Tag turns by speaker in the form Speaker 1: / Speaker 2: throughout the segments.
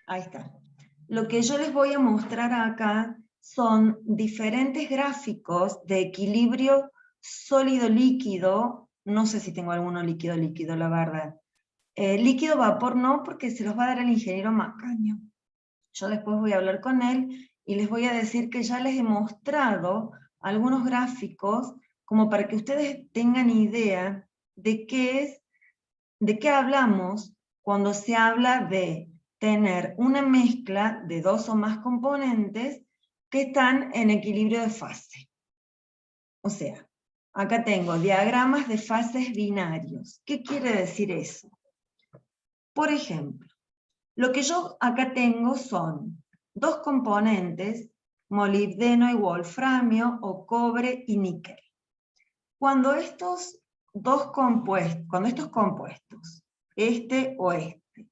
Speaker 1: Ahí está. Lo que yo les voy a mostrar acá son diferentes gráficos de equilibrio sólido-líquido. No sé si tengo alguno líquido-líquido, la verdad. Líquido-vapor no, porque se los va a dar el ingeniero Macaño. Yo después voy a hablar con él y les voy a decir que ya les he mostrado algunos gráficos como para que ustedes tengan idea de qué hablamos cuando se habla de tener una mezcla de dos o más componentes que están en equilibrio de fase. O sea, acá tengo diagramas de fases binarios. ¿Qué quiere decir eso? Por ejemplo, lo que yo acá tengo son dos componentes, molibdeno y wolframio, o cobre y níquel. Cuando estos compuestos, este o este,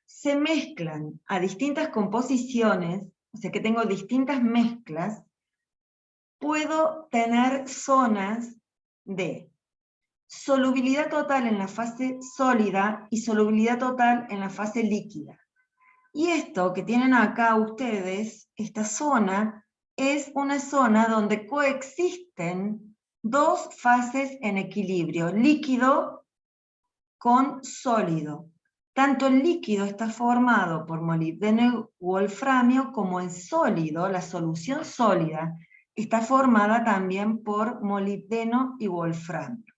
Speaker 1: se mezclan a distintas composiciones, o sea que tengo distintas mezclas, puedo tener zonas de solubilidad total en la fase sólida y solubilidad total en la fase líquida. Y esto que tienen acá ustedes, esta zona, es una zona donde coexisten dos fases en equilibrio, líquido con sólido. Tanto el líquido está formado por molibdeno y wolframio, como el sólido, la solución sólida, está formada también por molibdeno y wolframio.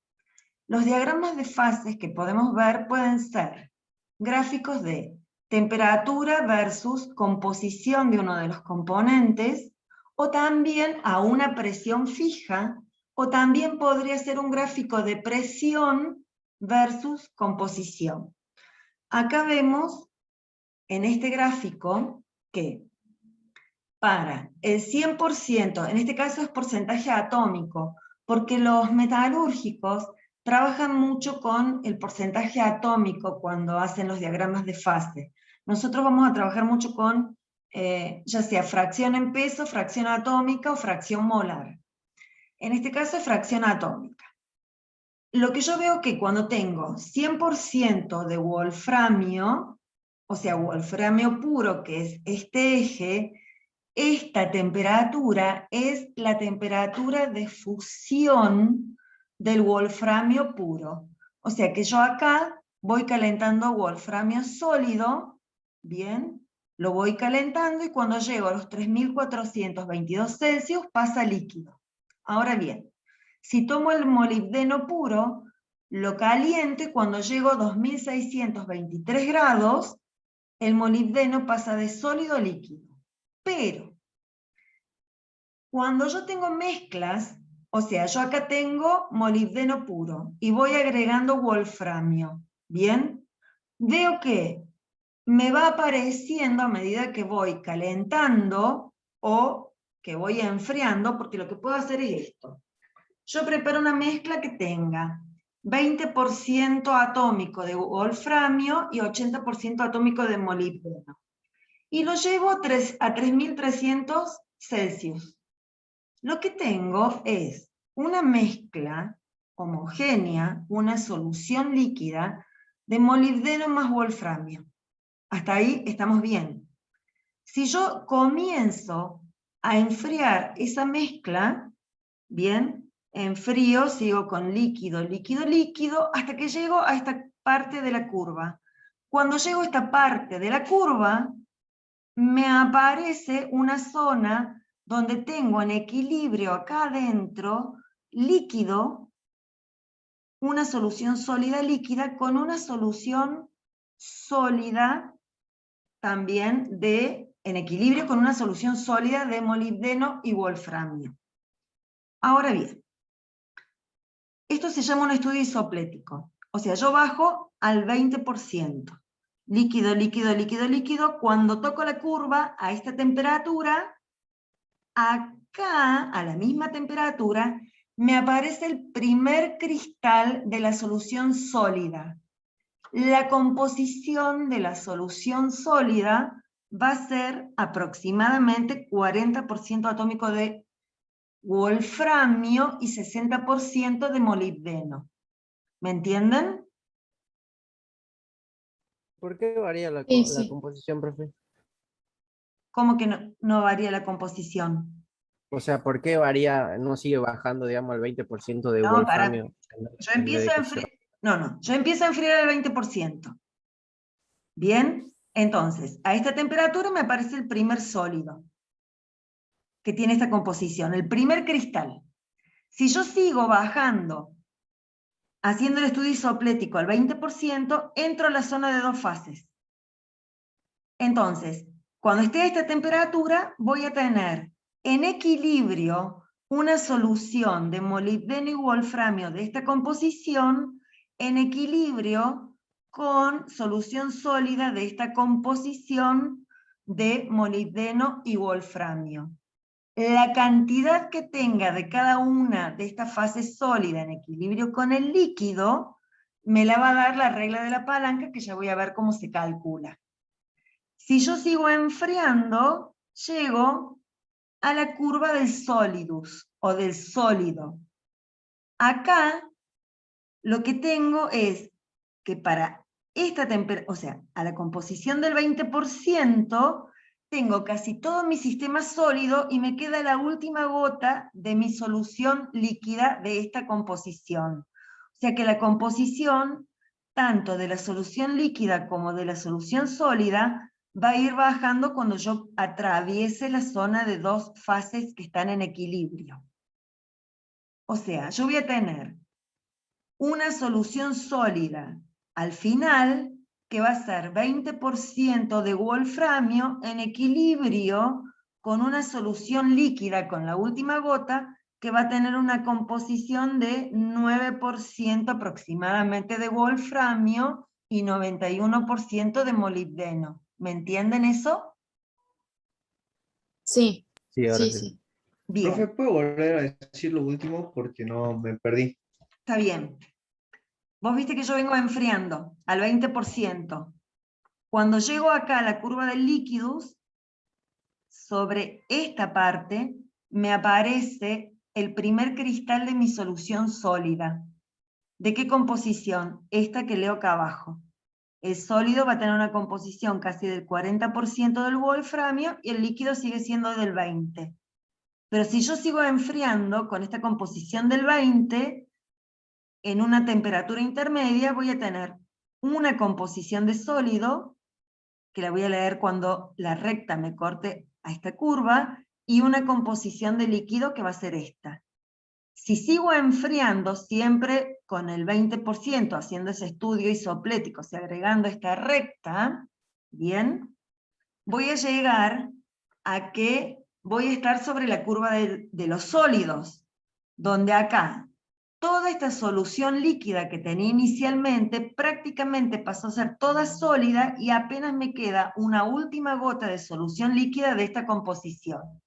Speaker 1: Los diagramas de fases que podemos ver pueden ser gráficos de temperatura versus composición de uno de los componentes, o también a una presión fija, o también podría ser un gráfico de presión versus composición. Acá vemos en este gráfico que para el 100%, en este caso es porcentaje atómico, porque los metalúrgicos trabajan mucho con el porcentaje atómico cuando hacen los diagramas de fase. Nosotros vamos a trabajar mucho con, ya sea fracción en peso, fracción atómica o fracción molar. En este caso es fracción atómica. Lo que yo veo que cuando tengo 100% de wolframio, o sea, wolframio puro, que es este eje, esta temperatura es la temperatura de fusión del wolframio puro. O sea que yo acá voy calentando wolframio sólido, bien, lo voy calentando y cuando llego a los 3422 Celsius pasa a líquido. Ahora bien, si tomo el molibdeno puro, lo caliento y cuando llego a 2623 grados, el molibdeno pasa de sólido a líquido. Pero, cuando yo tengo mezclas, o sea, yo acá tengo molibdeno puro y voy agregando wolframio, ¿bien? Veo que me va apareciendo a medida que voy calentando o que voy enfriando, porque lo que puedo hacer es esto. Yo preparo una mezcla que tenga 20% atómico de wolframio y 80% atómico de molibdeno. Y lo llevo a 3300 Celsius. Lo que tengo es una mezcla homogénea, una solución líquida de molibdeno más wolframio. Hasta ahí estamos bien. Si yo comienzo a enfriar esa mezcla, bien, enfrío, sigo con líquido, líquido, líquido, hasta que llego a esta parte de la curva. Cuando llego a esta parte de la curva, me aparece una zona donde tengo en equilibrio acá adentro líquido, una solución sólida líquida con una solución sólida también en equilibrio con una solución sólida de molibdeno y wolframio. Ahora bien, esto se llama un estudio isoplético, o sea, yo bajo al 20%. Líquido, líquido, líquido, líquido. Cuando toco la curva a esta temperatura, acá, a la misma temperatura, me aparece el primer cristal de la solución sólida. La composición de la solución sólida va a ser aproximadamente 40% atómico de wolframio y 60% de molibdeno. ¿Me entienden?
Speaker 2: ¿Por qué varía la,
Speaker 3: Sí,
Speaker 2: la
Speaker 3: sí.
Speaker 2: composición, profe?
Speaker 1: ¿Cómo que no varía la composición?
Speaker 2: O sea, ¿por qué varía, no sigue bajando, digamos, al 20% de
Speaker 1: No, para.
Speaker 2: wolframio
Speaker 1: Yo
Speaker 2: en vez
Speaker 1: empiezo
Speaker 2: de
Speaker 1: a
Speaker 2: que se
Speaker 1: enfriar. No, yo empiezo a enfriar al 20%. Bien, entonces, a esta temperatura me aparece el primer sólido que tiene esta composición, el primer cristal. Si yo sigo bajando, haciendo el estudio isoplético al 20%, entro a la zona de dos fases. Entonces, cuando esté a esta temperatura, voy a tener en equilibrio una solución de molibdeno y wolframio de esta composición en equilibrio con solución sólida de esta composición de molibdeno y wolframio. La cantidad que tenga de cada una de estas fases sólidas en equilibrio con el líquido, me la va a dar la regla de la palanca, que ya voy a ver cómo se calcula. Si yo sigo enfriando, llego a la curva del solidus, o del sólido. Acá, lo que tengo es que para esta temperatura, o sea, a la composición del 20%, tengo casi todo mi sistema sólido y me queda la última gota de mi solución líquida de esta composición. O sea que la composición, tanto de la solución líquida como de la solución sólida, va a ir bajando cuando yo atraviese la zona de dos fases que están en equilibrio. O sea, yo voy a tener una solución sólida al final, que va a ser 20% de wolframio en equilibrio con una solución líquida con la última gota, que va a tener una composición de 9% aproximadamente de wolframio y 91% de molibdeno. ¿Me entienden eso?
Speaker 3: Sí,
Speaker 2: Sí, ahora
Speaker 3: sí,
Speaker 2: sí.
Speaker 3: sí.
Speaker 4: Profe,
Speaker 1: Bien,
Speaker 4: ¿puedo volver a decir lo último? Porque no me perdí.
Speaker 1: está bien. Vos viste que yo vengo enfriando al 20%. Cuando llego acá a la curva del líquidos, sobre esta parte me aparece el primer cristal de mi solución sólida. ¿De qué composición? Esta que leo acá abajo. El sólido va a tener una composición casi del 40% del wolframio y el líquido sigue siendo del 20%. Pero si yo sigo enfriando con esta composición del 20%, en una temperatura intermedia voy a tener una composición de sólido, que la voy a leer cuando la recta me corte a esta curva, y una composición de líquido que va a ser esta. Si sigo enfriando siempre con el 20%, haciendo ese estudio isoplético, o sea, agregando esta recta, bien, voy a llegar a que voy a estar sobre la curva de los sólidos, donde acá toda esta solución líquida que tenía inicialmente prácticamente pasó a ser toda sólida y apenas me queda una última gota de solución líquida de esta composición.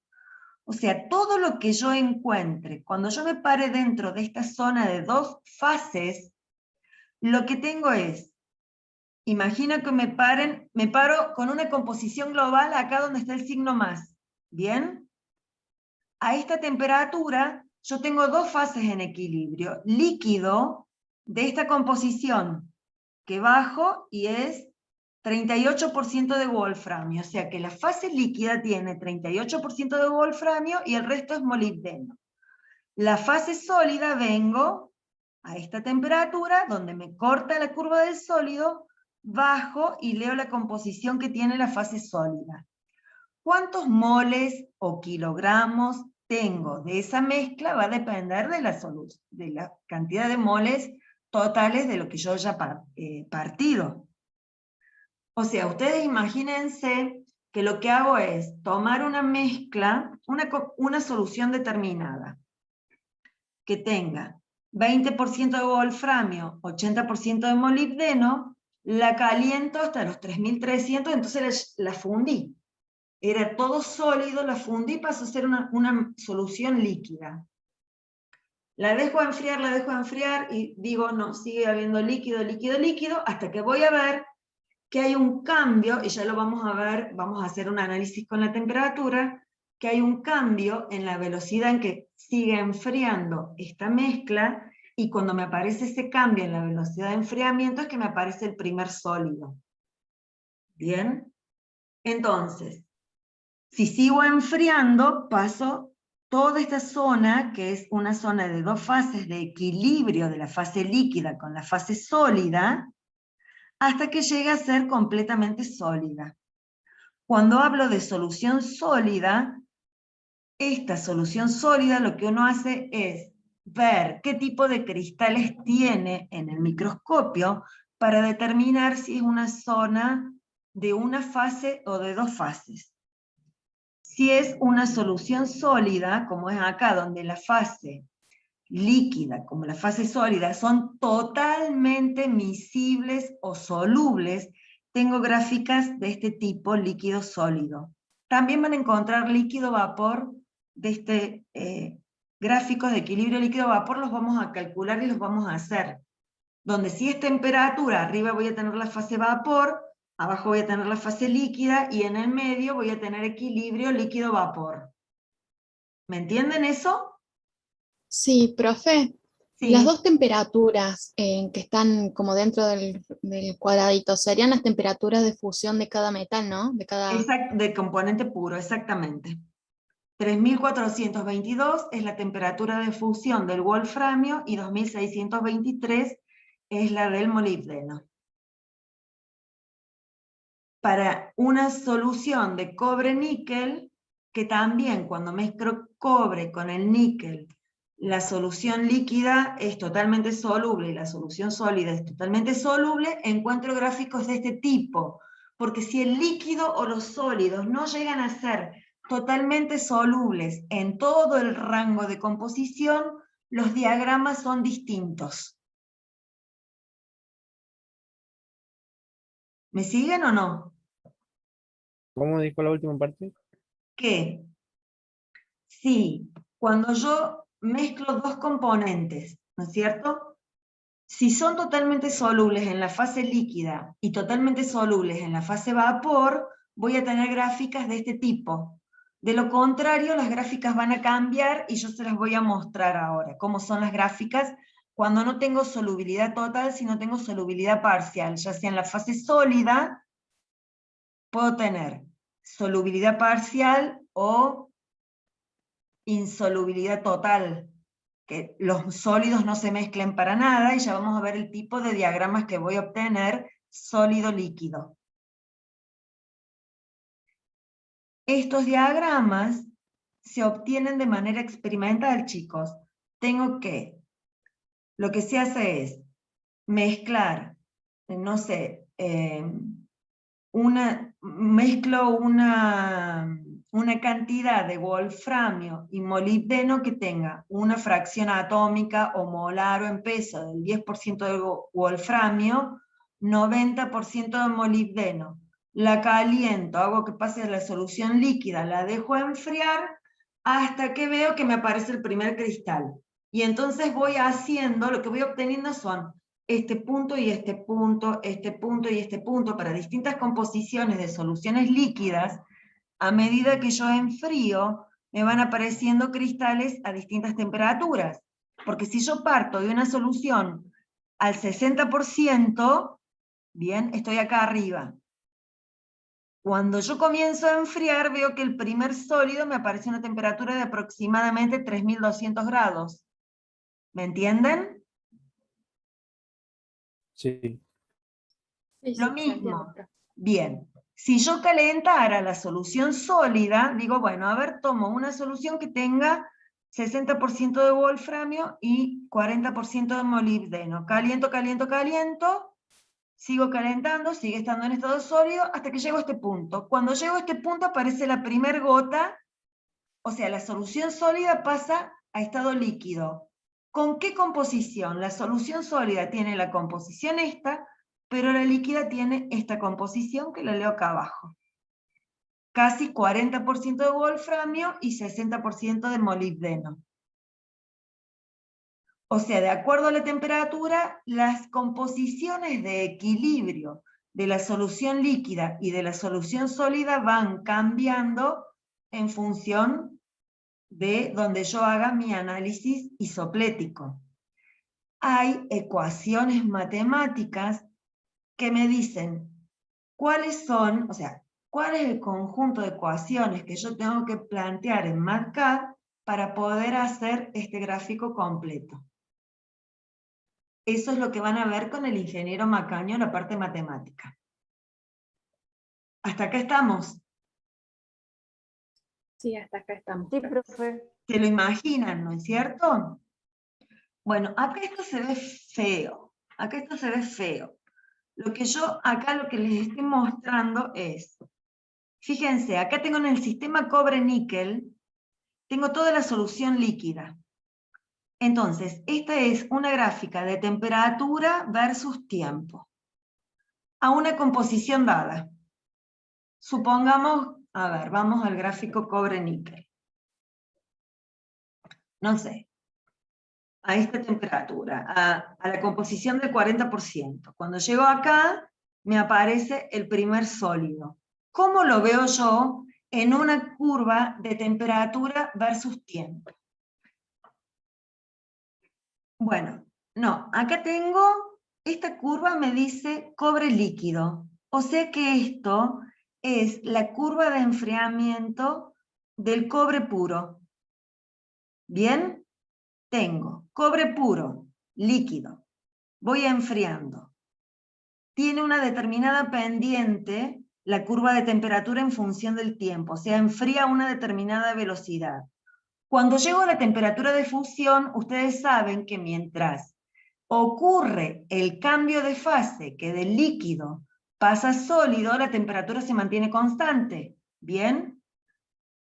Speaker 1: O sea, todo lo que yo encuentre, cuando yo me pare dentro de esta zona de dos fases, lo que tengo es, imagina que me paro con una composición global acá donde está el signo más, ¿bien? A esta temperatura yo tengo dos fases en equilibrio, líquido de esta composición, que bajo y es 38% de wolframio, o sea que la fase líquida tiene 38% de wolframio y el resto es molibdeno. La fase sólida vengo a esta temperatura, donde me corta la curva del sólido, bajo y leo la composición que tiene la fase sólida. ¿Cuántos moles o kilogramos tengo de esa mezcla? Va a depender de la cantidad de moles totales de lo que yo haya partido. O sea, ustedes imagínense que lo que hago es tomar una mezcla, una solución determinada, que tenga 20% de wolframio, 80% de molibdeno, la caliento hasta los 3300, entonces la fundí. Era todo sólido, la fundí y pasó a ser una solución líquida. La dejo enfriar y digo, no, sigue habiendo líquido, líquido, líquido, hasta que voy a ver que hay un cambio, y ya lo vamos a ver, vamos a hacer un análisis con la temperatura, que hay un cambio en la velocidad en que sigue enfriando esta mezcla, y cuando me aparece ese cambio en la velocidad de enfriamiento es que me aparece el primer sólido. ¿Bien? Entonces, si sigo enfriando, paso toda esta zona, que es una zona de dos fases de equilibrio de la fase líquida con la fase sólida, hasta que llegue a ser completamente sólida. Cuando hablo de solución sólida, esta solución sólida lo que uno hace es ver qué tipo de cristales tiene en el microscopio para determinar si es una zona de una fase o de dos fases. Si es una solución sólida, como es acá, donde la fase líquida como la fase sólida son totalmente miscibles o solubles, tengo gráficas de este tipo, líquido sólido. También van a encontrar líquido vapor de gráficos de equilibrio líquido-vapor, los vamos a calcular y los vamos a hacer. Donde si es temperatura, arriba voy a tener la fase vapor, abajo voy a tener la fase líquida, y en el medio voy a tener equilibrio líquido-vapor. ¿Me entienden eso?
Speaker 3: Sí, profe. Las
Speaker 1: Sí.
Speaker 3: dos temperaturas que están como dentro del cuadradito serían las temperaturas de fusión de cada metal, ¿no? De cada...
Speaker 1: De componente puro, exactamente. 3422 es la temperatura de fusión del wolframio y 2623 es la del molibdeno. Para una solución de cobre-níquel, que también cuando mezclo cobre con el níquel, la solución líquida es totalmente soluble y la solución sólida es totalmente soluble, encuentro gráficos de este tipo, porque si el líquido o los sólidos no llegan a ser totalmente solubles en todo el rango de composición, los diagramas son distintos. ¿Me siguen o no?
Speaker 2: ¿Cómo dijo la última parte?
Speaker 1: Que si cuando yo mezclo dos componentes, ¿no es cierto? Si son totalmente solubles en la fase líquida y totalmente solubles en la fase vapor, voy a tener gráficas de este tipo. De lo contrario, las gráficas van a cambiar y yo se las voy a mostrar ahora. Cómo son las gráficas cuando no tengo solubilidad total, sino tengo solubilidad parcial. Ya sea en la fase sólida, puedo tener solubilidad parcial o insolubilidad total, que los sólidos no se mezclen para nada, y ya vamos a ver el tipo de diagramas que voy a obtener sólido-líquido. Estos diagramas se obtienen de manera experimental, chicos. Lo que se hace es mezclar, no sé, mezclo una cantidad de wolframio y molibdeno que tenga una fracción atómica o molar o en peso del 10% de wolframio, 90% de molibdeno. La caliento, hago que pase de la solución líquida, la dejo enfriar hasta que veo que me aparece el primer cristal. Y entonces voy haciendo, lo que voy obteniendo son este punto y este punto, este punto y este punto, para distintas composiciones de soluciones líquidas. A medida que yo enfrío, me van apareciendo cristales a distintas temperaturas. Porque si yo parto de una solución al 60%, bien, estoy acá arriba. Cuando yo comienzo a enfriar, veo que el primer sólido me aparece a una temperatura de aproximadamente 3200 grados. ¿Me entienden?
Speaker 2: Sí.
Speaker 3: Sí,
Speaker 1: Lo
Speaker 3: sí, se entiende,
Speaker 1: mismo.
Speaker 3: profe.
Speaker 1: Bien. Si yo calentara la solución sólida, digo, bueno, a ver, tomo una solución que tenga 60% de wolframio y 40% de molibdeno. Caliento, caliento, caliento. Sigo calentando, sigue estando en estado sólido, hasta que llego a este punto. Cuando llego a este punto aparece la primer gota, o sea, la solución sólida pasa a estado líquido. ¿Con qué composición? La solución sólida tiene la composición esta, pero la líquida tiene esta composición que la leo acá abajo. Casi 40% de wolframio y 60% de molibdeno. O sea, de acuerdo a la temperatura, las composiciones de equilibrio de la solución líquida y de la solución sólida van cambiando en función de donde yo haga mi análisis isoplético. Hay ecuaciones matemáticas que me dicen cuáles son, o sea, cuál es el conjunto de ecuaciones que yo tengo que plantear en MATCAD para poder hacer este gráfico completo. Eso es lo que van a ver con el ingeniero Macaño en la parte matemática. ¿Hasta acá estamos?
Speaker 3: Sí, hasta acá estamos.
Speaker 5: Sí, profe.
Speaker 1: ¿Se lo imaginan, no es cierto? Bueno, acá esto se ve feo. Acá esto se ve feo. Lo que yo acá lo que les estoy mostrando es, fíjense, acá tengo en el sistema cobre-níquel, tengo toda la solución líquida. Entonces, esta es una gráfica de temperatura versus tiempo, a una composición dada. Supongamos, a ver, vamos al gráfico cobre-níquel. No sé, a esta temperatura, a la composición del 40%. Cuando llego acá, me aparece el primer sólido. ¿Cómo lo veo yo en una curva de temperatura versus tiempo? Bueno, no, acá tengo, esta curva me dice cobre líquido. O sea que esto es la curva de enfriamiento del cobre puro. ¿Bien? Tengo cobre puro, líquido. Voy enfriando. Tiene una determinada pendiente, la curva de temperatura en función del tiempo. O sea, enfría a una determinada velocidad. Cuando llego a la temperatura de fusión, ustedes saben que mientras ocurre el cambio de fase, que del líquido pasa a sólido, la temperatura se mantiene constante. ¿Bien?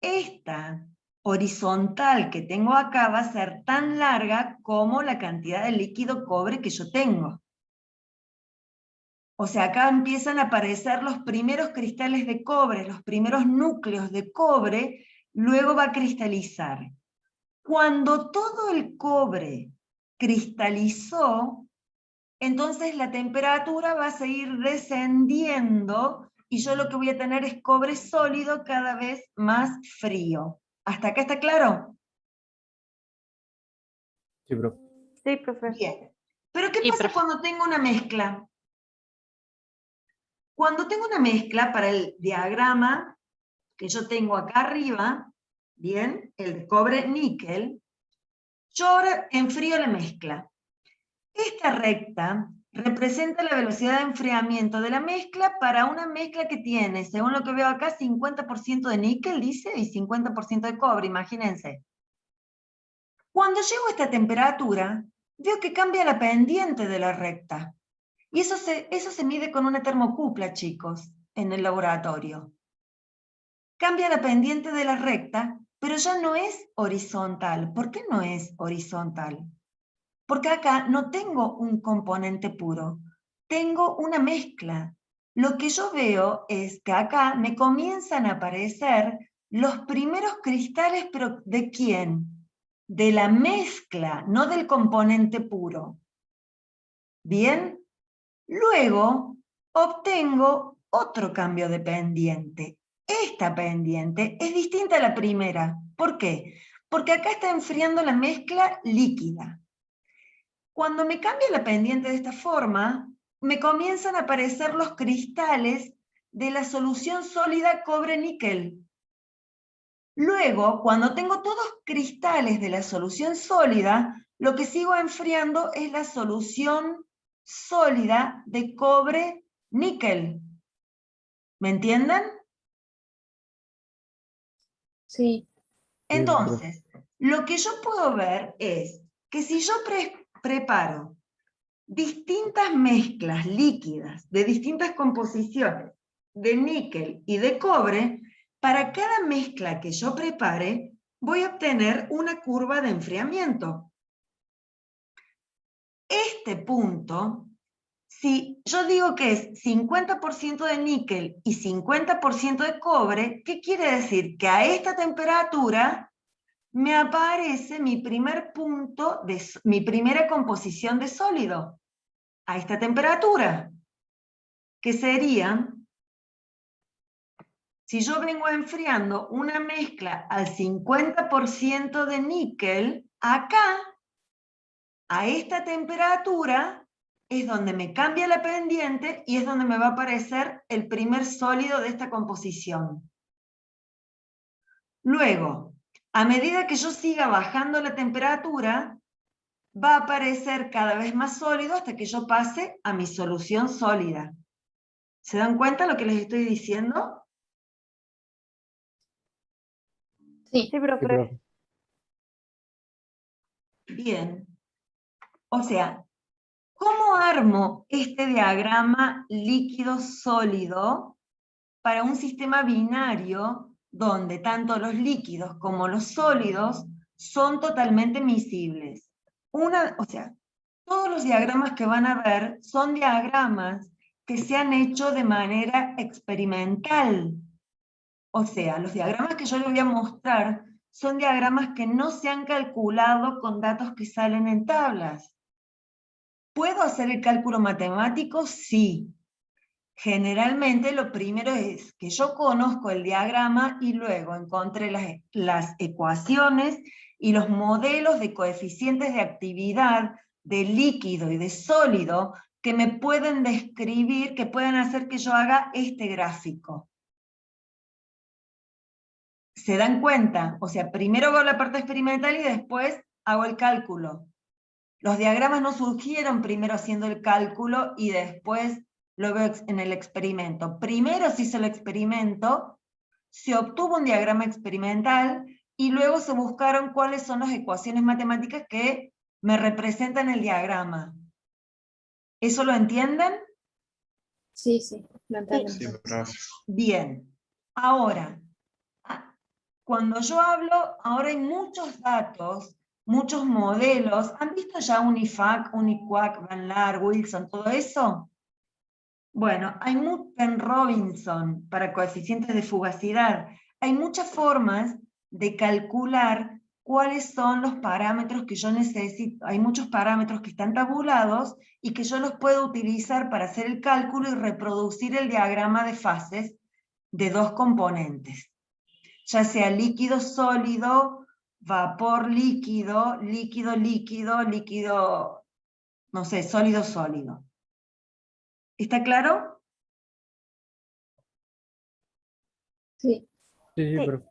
Speaker 1: Esta horizontal que tengo acá va a ser tan larga como la cantidad de líquido cobre que yo tengo. O sea, acá empiezan a aparecer los primeros cristales de cobre, los primeros núcleos de cobre, luego va a cristalizar. Cuando todo el cobre cristalizó, entonces la temperatura va a seguir descendiendo y yo lo que voy a tener es cobre sólido cada vez más frío. ¿Hasta acá está claro?
Speaker 2: Sí, profe.
Speaker 5: Sí, profe.
Speaker 1: Bien. ¿Pero qué
Speaker 3: Sí,
Speaker 1: pasa
Speaker 3: profe.
Speaker 1: cuando tengo una mezcla? Cuando tengo una mezcla, para el diagrama que yo tengo acá arriba, bien, el de cobre-níquel, yo ahora enfrío la mezcla. Esta recta representa la velocidad de enfriamiento de la mezcla para una mezcla que tiene, según lo que veo acá, 50% de níquel, dice, y 50% de cobre, imagínense. Cuando llego a esta temperatura, veo que cambia la pendiente de la recta. Y eso se mide con una termocupla, chicos, en el laboratorio. Cambia la pendiente de la recta, pero ya no es horizontal. ¿Por qué no es horizontal? Porque acá no tengo un componente puro, tengo una mezcla. Lo que yo veo es que acá me comienzan a aparecer los primeros cristales, pero ¿de quién? De la mezcla, no del componente puro. ¿Bien? Luego obtengo otro cambio de pendiente. Esta pendiente es distinta a la primera. ¿Por qué? Porque acá está enfriando la mezcla líquida. Cuando me cambia la pendiente de esta forma, me comienzan a aparecer los cristales de la solución sólida cobre-níquel. Luego, cuando tengo todos cristales de la solución sólida, lo que sigo enfriando es la solución sólida de cobre-níquel. ¿Me entienden?
Speaker 3: Sí.
Speaker 1: Entonces, lo que yo puedo ver es que si yo preparo distintas mezclas líquidas de distintas composiciones de níquel y de cobre, para cada mezcla que yo prepare, voy a obtener una curva de enfriamiento. Este punto, si yo digo que es 50% de níquel y 50% de cobre, ¿qué quiere decir? Que a esta temperatura me aparece mi primer punto, mi primera composición de sólido. A esta temperatura, que sería, si yo vengo enfriando una mezcla al 50% de níquel, acá, a esta temperatura, es donde me cambia la pendiente y es donde me va a aparecer el primer sólido de esta composición. Luego, a medida que yo siga bajando la temperatura, va a aparecer cada vez más sólido hasta que yo pase a mi solución sólida. ¿Se dan cuenta lo que les estoy diciendo?
Speaker 3: Sí,
Speaker 5: Sí, profe.
Speaker 2: Sí, profe.
Speaker 1: Bien. O sea, ¿cómo armo este diagrama líquido-sólido para un sistema binario donde tanto los líquidos como los sólidos son totalmente miscibles? O sea, todos los diagramas que van a ver son diagramas que se han hecho de manera experimental. O sea, los diagramas que yo les voy a mostrar son diagramas que no se han calculado con datos que salen en tablas. ¿Puedo hacer el cálculo matemático? Sí. Generalmente lo primero es que yo conozco el diagrama y luego encontré las ecuaciones y los modelos de coeficientes de actividad de líquido y de sólido que me pueden describir, que pueden hacer que yo haga este gráfico. ¿Se dan cuenta? O sea, primero hago la parte experimental y después hago el cálculo. Los diagramas no surgieron primero haciendo el cálculo y después lo veo en el experimento. Primero se hizo el experimento, se obtuvo un diagrama experimental y luego se buscaron cuáles son las ecuaciones matemáticas que me representan el diagrama. ¿Eso lo entienden?
Speaker 3: sí, lo entendemos.
Speaker 4: Sí, profe.
Speaker 1: Bien. Ahora, cuando yo hablo, ahora hay muchos datos, muchos modelos. ¿Han visto ya Unifac, Uniquac, Van Laar, Wilson, todo eso? Bueno, hay en Robinson para coeficientes de fugacidad. Hay muchas formas de calcular cuáles son los parámetros que yo necesito. Hay muchos parámetros que están tabulados y que yo los puedo utilizar para hacer el cálculo y reproducir el diagrama de fases de dos componentes. Ya sea líquido sólido, vapor líquido, líquido líquido, líquido, no sé, sólido sólido. ¿Está claro?
Speaker 3: Sí,
Speaker 2: Sí,
Speaker 5: Sí.
Speaker 2: profe.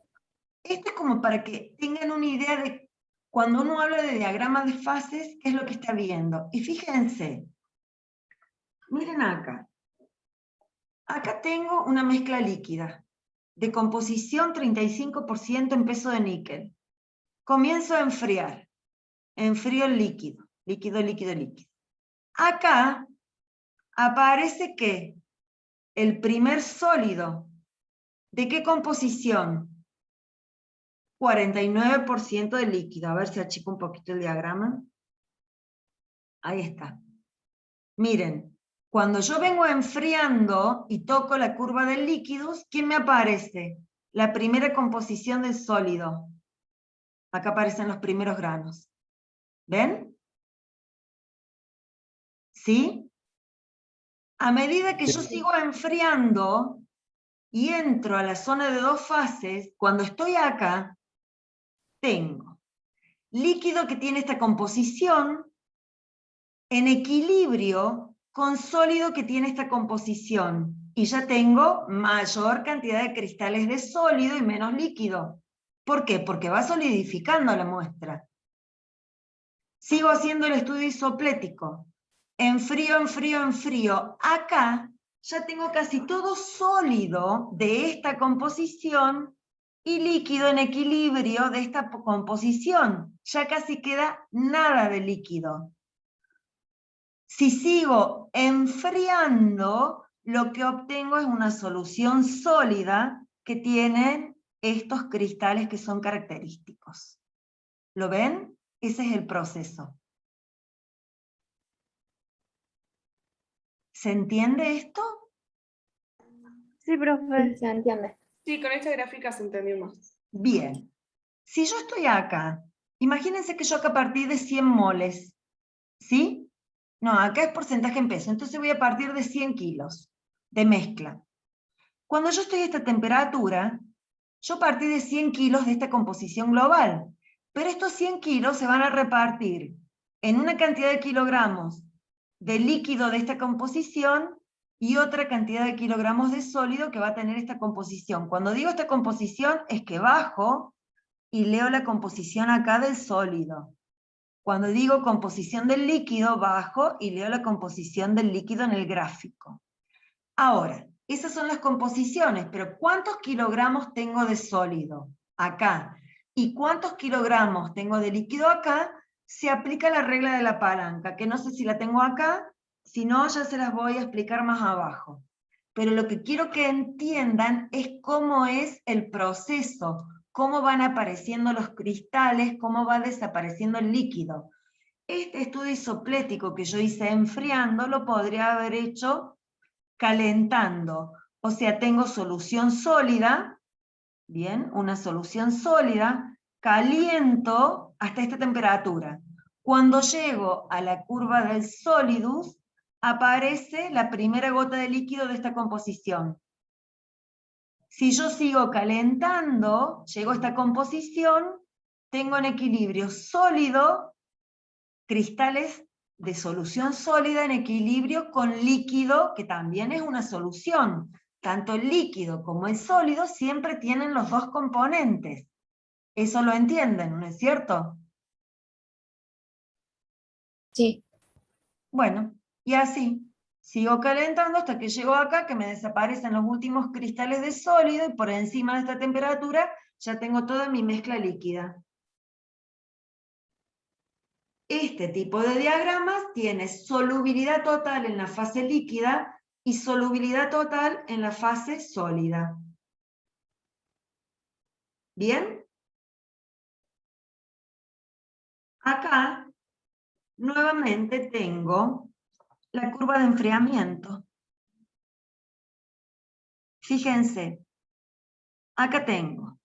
Speaker 1: Esto es como para que tengan una idea de cuando uno habla de diagrama de fases, qué es lo que está viendo. Y fíjense, miren acá. Acá tengo una mezcla líquida, de composición 35% en peso de níquel. Comienzo a enfriar. Enfrío el líquido, líquido, líquido, líquido. Acá aparece que el primer sólido, ¿de qué composición? 49% de líquido. A ver si achico un poquito el diagrama. Ahí está. Miren, cuando yo vengo enfriando y toco la curva de líquidos, ¿quién me aparece? La primera composición del sólido. Acá aparecen los primeros granos. ¿Ven? ¿Sí? A medida que yo sigo enfriando y entro a la zona de dos fases, cuando estoy acá, tengo líquido que tiene esta composición en equilibrio con sólido que tiene esta composición. Y ya tengo mayor cantidad de cristales de sólido y menos líquido. ¿Por qué? Porque va solidificando la muestra. Sigo haciendo el estudio isoplético. Enfrío, enfrío, enfrío. Acá ya tengo casi todo sólido de esta composición y líquido en equilibrio de esta composición. Ya casi queda nada de líquido. Si sigo enfriando, lo que obtengo es una solución sólida que tiene estos cristales que son característicos. ¿Lo ven? Ese es el proceso. ¿Se entiende esto?
Speaker 5: Sí, profe.
Speaker 3: sí, se entiende.
Speaker 6: Sí, con esta gráfica se entendió más.
Speaker 1: Bien. Si yo estoy acá, imagínense que yo acá partí de 100 moles, ¿sí? No, acá es porcentaje en peso, entonces voy a partir de 100 kilos de mezcla. Cuando yo estoy a esta temperatura, yo partí de 100 kilos de esta composición global, pero estos 100 kilos se van a repartir en una cantidad de kilogramos de líquido de esta composición y otra cantidad de kilogramos de sólido que va a tener esta composición. Cuando digo esta composición es que bajo y leo la composición acá del sólido. Cuando digo composición del líquido, bajo y leo la composición del líquido en el gráfico. Ahora, esas son las composiciones, pero ¿cuántos kilogramos tengo de sólido acá? ¿Y cuántos kilogramos tengo de líquido acá? Se aplica la regla de la palanca, que no sé si la tengo acá, si no ya se las voy a explicar más abajo. Pero lo que quiero que entiendan es cómo es el proceso, cómo van apareciendo los cristales, cómo va desapareciendo el líquido. Este estudio isoplético que yo hice enfriando lo podría haber hecho calentando. O sea, tengo solución sólida, bien, una solución sólida, caliento hasta esta temperatura. Cuando llego a la curva del solidus, aparece la primera gota de líquido de esta composición. Si yo sigo calentando, llego a esta composición, tengo en equilibrio sólido, cristales de solución sólida en equilibrio con líquido, que también es una solución. Tanto el líquido como el sólido siempre tienen los dos componentes. Eso lo entienden, ¿no es cierto?
Speaker 3: Sí.
Speaker 1: Bueno, y así. Sigo calentando hasta que llego acá, que me desaparecen los últimos cristales de sólido, y por encima de esta temperatura ya tengo toda mi mezcla líquida. Este tipo de diagramas tiene solubilidad total en la fase líquida y solubilidad total en la fase sólida. ¿Bien? Acá, nuevamente tengo la curva de enfriamiento. Fíjense, acá tengo,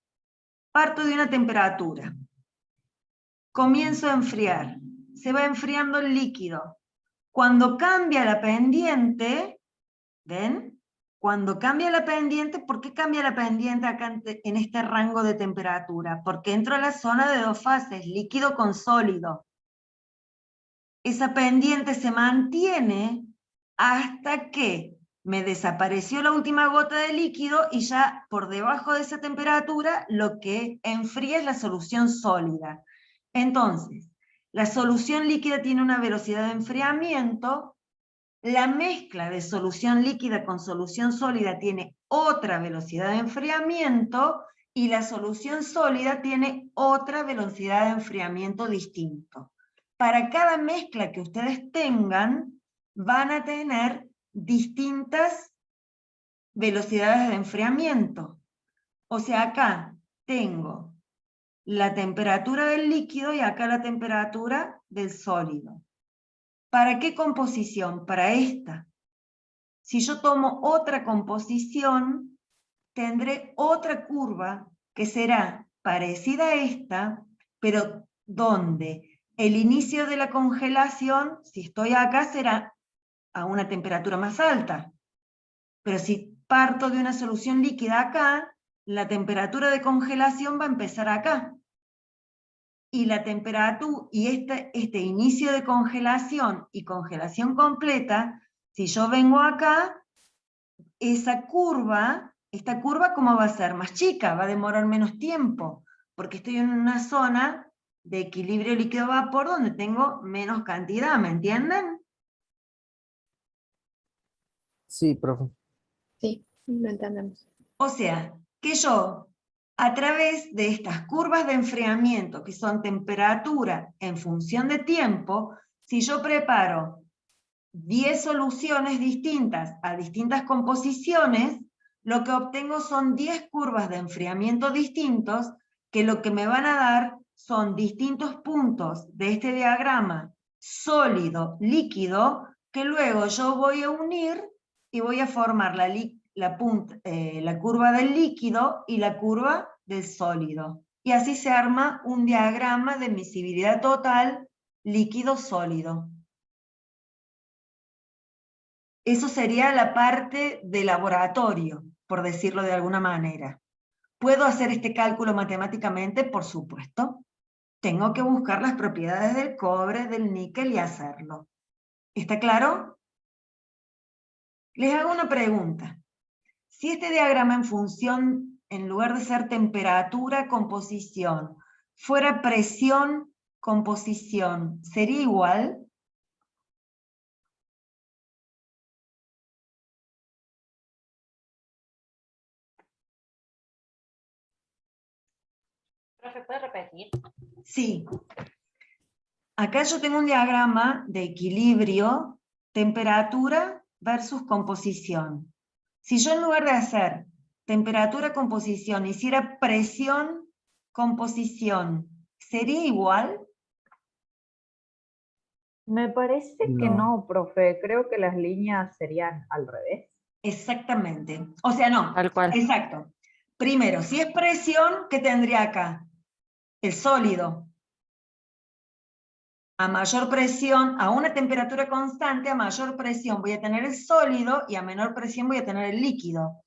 Speaker 1: parto de una temperatura, comienzo a enfriar, se va enfriando el líquido. Cuando cambia la pendiente, ¿ven? Cuando cambia la pendiente, ¿por qué cambia la pendiente acá en este rango de temperatura? Porque entro a la zona de dos fases, líquido con sólido. Esa pendiente se mantiene hasta que me desapareció la última gota de líquido y ya por debajo de esa temperatura lo que enfría es la solución sólida. Entonces, la solución líquida tiene una velocidad de enfriamiento. La mezcla de solución líquida con solución sólida tiene otra velocidad de enfriamiento y la solución sólida tiene otra velocidad de enfriamiento distinto. Para cada mezcla que ustedes tengan, van a tener distintas velocidades de enfriamiento. O sea, acá tengo la temperatura del líquido y acá la temperatura del sólido. ¿Para qué composición? Para esta. Si yo tomo otra composición, tendré otra curva que será parecida a esta, pero donde el inicio de la congelación, si estoy acá, será a una temperatura más alta. Pero si parto de una solución líquida acá, la temperatura de congelación va a empezar acá. Y la temperatura, y este inicio de congelación y congelación completa, si yo vengo acá, esta curva, ¿cómo va a ser? Más chica, va a demorar menos tiempo, porque estoy en una zona de equilibrio líquido-vapor donde tengo menos cantidad, ¿me entienden?
Speaker 2: Sí, profe.
Speaker 3: Sí, lo entendemos.
Speaker 1: O sea, que yo, a través de estas curvas de enfriamiento, que son temperatura en función de tiempo, si yo preparo 10 soluciones distintas a distintas composiciones, lo que obtengo son 10 curvas de enfriamiento distintos, que lo que me van a dar son distintos puntos de este diagrama sólido, líquido, que luego yo voy a unir y voy a formar la curva del líquido y la curva del sólido. Y así se arma un diagrama de miscibilidad total líquido-sólido. Eso sería la parte de laboratorio, por decirlo de alguna manera. ¿Puedo hacer este cálculo matemáticamente? Por supuesto. Tengo que buscar las propiedades del cobre, del níquel y hacerlo. ¿Está claro? Les hago una pregunta. Si este diagrama en función, en lugar de ser temperatura, composición, fuera presión, composición, ¿sería igual?
Speaker 7: Profe, ¿puede repetir?
Speaker 1: Sí. Acá yo tengo un diagrama de equilibrio, temperatura versus composición. Si yo en lugar de hacer temperatura, composición, hiciera presión, composición, ¿sería igual?
Speaker 8: Me parece que
Speaker 2: No.
Speaker 8: no, profe. Creo que las líneas serían al revés.
Speaker 1: Exactamente. O sea, no.
Speaker 7: Tal cual.
Speaker 1: Exacto. Primero, si es presión, ¿qué tendría acá? El sólido. A mayor presión, a una temperatura constante, a mayor presión voy a tener el sólido y a menor presión voy a tener el líquido.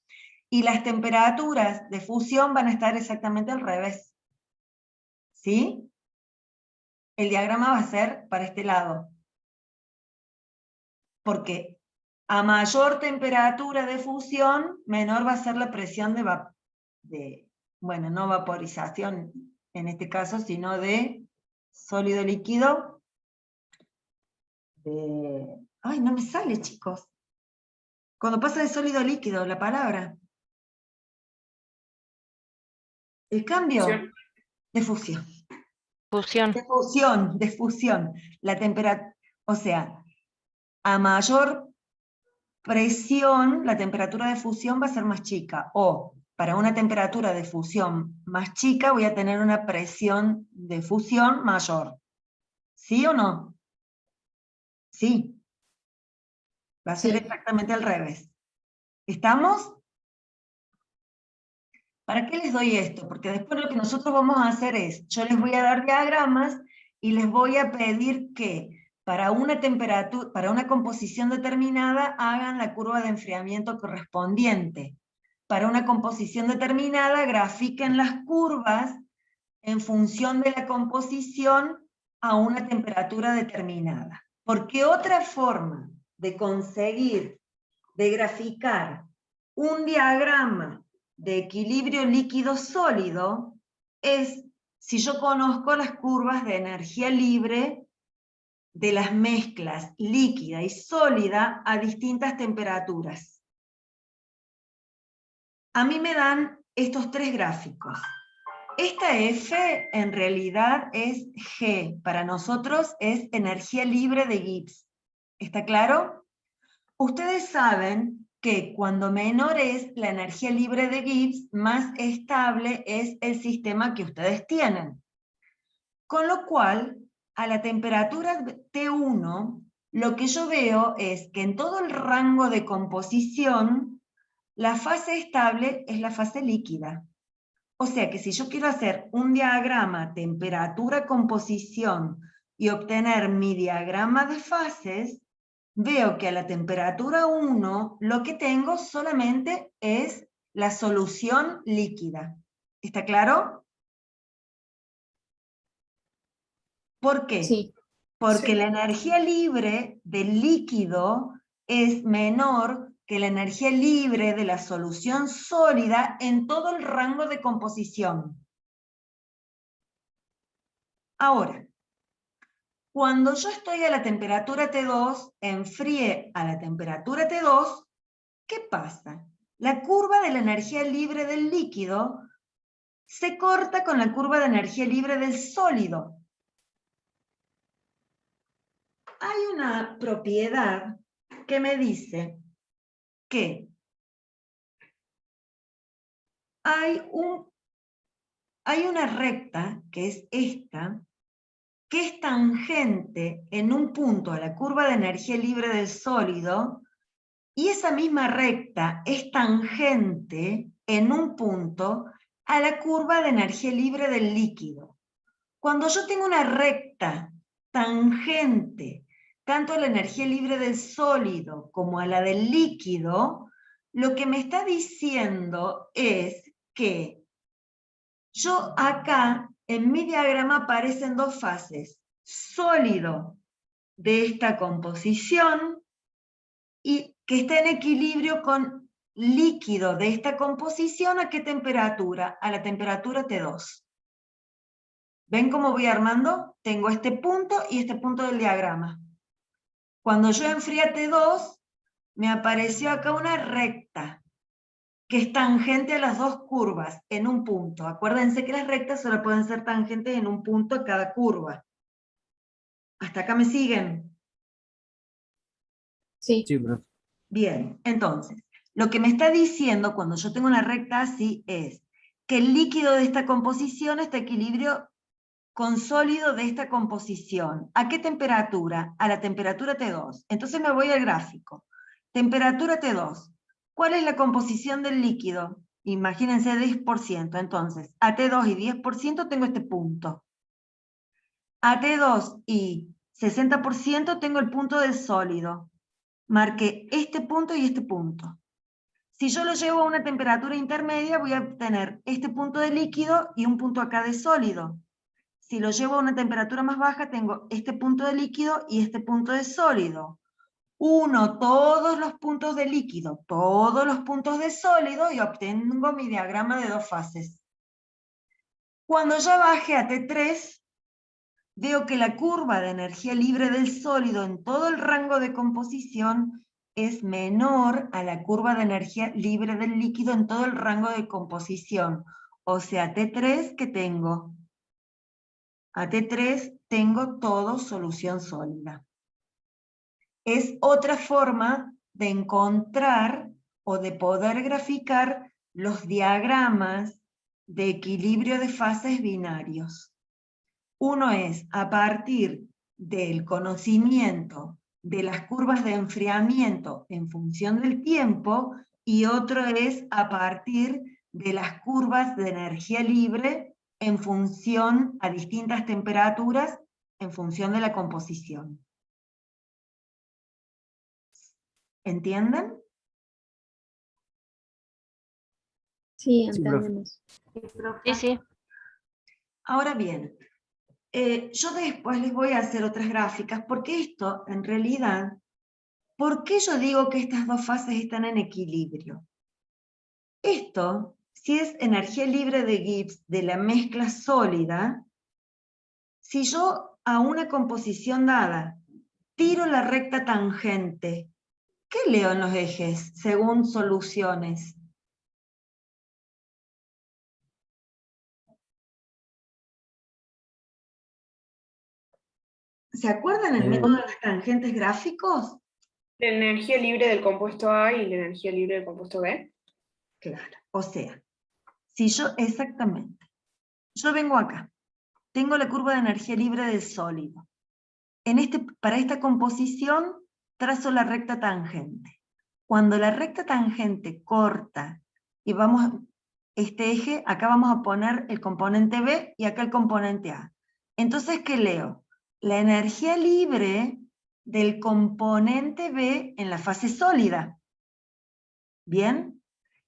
Speaker 1: Y las temperaturas de fusión van a estar exactamente al revés. ¿Sí? El diagrama va a ser para este lado. Porque a mayor temperatura de fusión, menor va a ser la presión bueno, no vaporización en este caso, sino de sólido líquido. Ay, no me sale, chicos. Cuando pasa de sólido a líquido, la palabra. El cambio
Speaker 6: Fusión.
Speaker 1: de fusión.
Speaker 7: Fusión.
Speaker 1: De fusión. La temperatura, o sea, a mayor presión, la temperatura de fusión va a ser más chica. O, para una temperatura de fusión más chica, voy a tener una presión de fusión mayor. ¿Sí o no? Sí. Va a ser
Speaker 3: Sí.
Speaker 1: exactamente al revés. ¿Estamos? ¿Para qué les doy esto? Porque después lo que nosotros vamos a hacer es, yo les voy a dar diagramas y les voy a pedir que para una temperatura, para una composición determinada, hagan la curva de enfriamiento correspondiente. Para una composición determinada, grafiquen las curvas en función de la composición a una temperatura determinada. Porque otra forma de conseguir, de graficar un diagrama de equilibrio líquido-sólido es si yo conozco las curvas de energía libre de las mezclas líquida y sólida a distintas temperaturas. A mí me dan estos tres gráficos. Esta F en realidad es G, para nosotros es energía libre de Gibbs. ¿Está claro? Ustedes saben que cuando menor es la energía libre de Gibbs, más estable es el sistema que ustedes tienen. Con lo cual, a la temperatura T1, lo que yo veo es que en todo el rango de composición, la fase estable es la fase líquida. O sea que si yo quiero hacer un diagrama temperatura-composición y obtener mi diagrama de fases, veo que a la temperatura 1 lo que tengo solamente es la solución líquida. ¿Está claro? ¿Por qué?
Speaker 3: Sí.
Speaker 1: Porque
Speaker 6: Sí.
Speaker 1: la energía libre del líquido es menor que la energía libre de la solución sólida en todo el rango de composición. Ahora, cuando yo estoy a la temperatura T2, enfríe a la temperatura T2, ¿qué pasa? La curva de la energía libre del líquido se corta con la curva de energía libre del sólido. Hay una propiedad que me dice que hay una recta, que es esta, que es tangente en un punto a la curva de energía libre del sólido, y esa misma recta es tangente en un punto a la curva de energía libre del líquido. Cuando yo tengo una recta tangente tanto a la energía libre del sólido como a la del líquido, lo que me está diciendo es que yo acá, en mi diagrama aparecen dos fases, sólido de esta composición y que está en equilibrio con líquido de esta composición, ¿a qué temperatura? A la temperatura T2. ¿Ven cómo voy armando? Tengo este punto y este punto del diagrama. Cuando yo enfrié a T2, me apareció acá una recta, que es tangente a las dos curvas, en un punto. Acuérdense que las rectas solo pueden ser tangentes en un punto a cada curva. ¿Hasta acá me siguen?
Speaker 3: Sí.
Speaker 2: Sí, profe.
Speaker 1: Bien, entonces, lo que me está diciendo cuando yo tengo una recta así es que el líquido de esta composición está en equilibrio con sólido de esta composición. ¿A qué temperatura? A la temperatura T2. Entonces me voy al gráfico. Temperatura T2. ¿Cuál es la composición del líquido? Imagínense 10%. Entonces, a T2 y 10% tengo este punto. A T2 y 60% tengo el punto del sólido. Marqué este punto y este punto. Si yo lo llevo a una temperatura intermedia, voy a obtener este punto de líquido y un punto acá de sólido. Si lo llevo a una temperatura más baja, tengo este punto de líquido y este punto de sólido. Uno todos los puntos de líquido, todos los puntos de sólido y obtengo mi diagrama de dos fases. Cuando ya baje a T3, veo que la curva de energía libre del sólido en todo el rango de composición es menor a la curva de energía libre del líquido en todo el rango de composición. O sea, T3, ¿qué tengo? A T3 tengo todo solución sólida. Es otra forma de encontrar o de poder graficar los diagramas de equilibrio de fases binarios. Uno es a partir del conocimiento de las curvas de enfriamiento en función del tiempo, y otro es a partir de las curvas de energía libre en función a distintas temperaturas, en función de la composición. ¿Entienden?
Speaker 3: Sí,
Speaker 2: Sí, profe.
Speaker 3: entendemos.
Speaker 7: Sí, sí.
Speaker 1: Ahora bien, yo después les voy a hacer otras gráficas, porque esto, en realidad, ¿por qué yo digo que estas dos fases están en equilibrio? Esto, si es energía libre de Gibbs de la mezcla sólida, si yo a una composición dada tiro la recta tangente, ¿qué leo en los ejes según soluciones? ¿Se acuerdan el método de las tangentes gráficos?
Speaker 6: La energía libre del compuesto A y la energía libre del compuesto B.
Speaker 1: Claro, o sea, si yo, exactamente, yo vengo acá, tengo la curva de energía libre del sólido. Para esta composición trazo la recta tangente. Cuando la recta tangente corta y este eje, acá vamos a poner el componente B y acá el componente A. Entonces, ¿qué leo? La energía libre del componente B en la fase sólida. ¿Bien?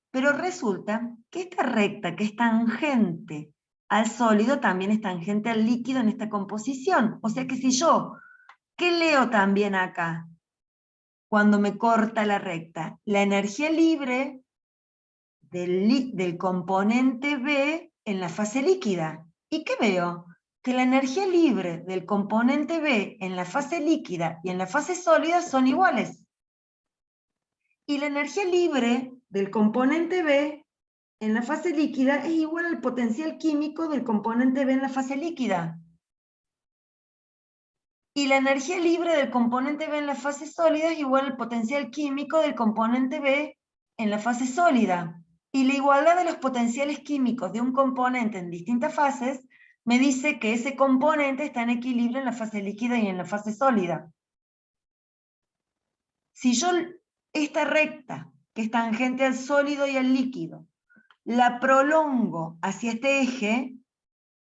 Speaker 1: Pero resulta que esta recta que es tangente al sólido también es tangente al líquido en esta composición. O sea que si yo, ¿qué leo también acá? Cuando me corta la recta, la energía libre del componente B en la fase líquida. ¿Y qué veo? Que la energía libre del componente B en la fase líquida y en la fase sólida son iguales. Y la energía libre del componente B en la fase líquida es igual al potencial químico del componente B en la fase líquida. Y la energía libre del componente B en la fase sólida es igual al potencial químico del componente B en la fase sólida. Y la igualdad de los potenciales químicos de un componente en distintas fases me dice que ese componente está en equilibrio en la fase líquida y en la fase sólida. Si yo esta recta, que es tangente al sólido y al líquido, la prolongo hacia este eje,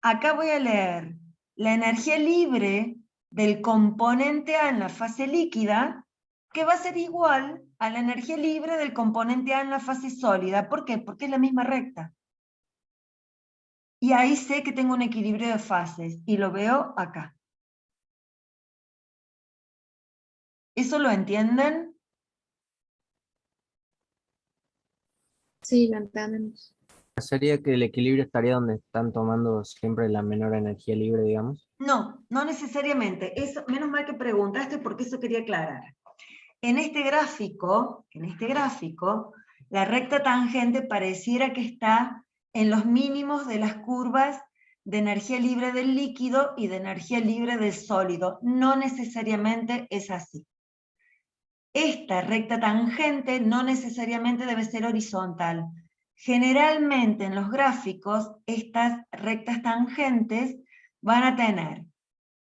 Speaker 1: acá voy a leer la energía libre del componente A en la fase líquida, que va a ser igual a la energía libre del componente A en la fase sólida. ¿Por qué? Porque es la misma recta. Y ahí sé que tengo un equilibrio de fases, y lo veo acá. ¿Eso lo entienden?
Speaker 3: Sí, lo entendemos.
Speaker 2: Sería que el equilibrio estaría donde están tomando siempre la menor energía libre, digamos.
Speaker 1: No, no necesariamente. Menos mal que preguntaste porque eso quería aclarar. En este gráfico, la recta tangente pareciera que está en los mínimos de las curvas de energía libre del líquido y de energía libre del sólido. No necesariamente es así. Esta recta tangente no necesariamente debe ser horizontal. Generalmente en los gráficos, estas rectas tangentes van a tener,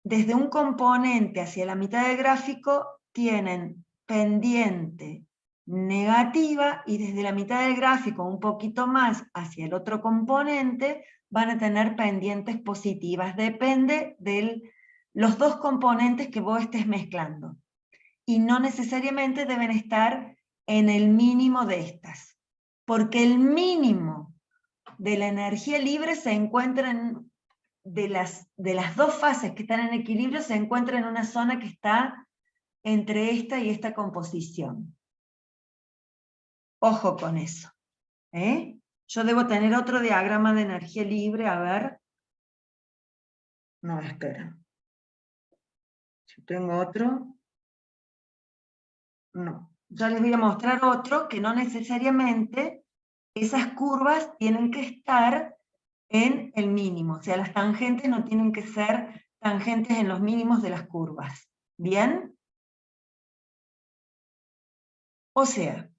Speaker 1: desde un componente hacia la mitad del gráfico, tienen pendiente negativa, y desde la mitad del gráfico, un poquito más hacia el otro componente, van a tener pendientes positivas. Depende de los dos componentes que vos estés mezclando. Y no necesariamente deben estar en el mínimo de estas. Porque el mínimo de la energía libre se encuentra en, de las dos fases que están en equilibrio, se encuentra en una zona que está entre esta y esta composición. Ojo con eso. Yo debo tener otro diagrama de energía libre, a ver. No, espera. Yo tengo otro. No. Ya les voy a mostrar otro que no necesariamente esas curvas tienen que estar en el mínimo. O sea, las tangentes no tienen que ser tangentes en los mínimos de las curvas. ¿Bien? O sea,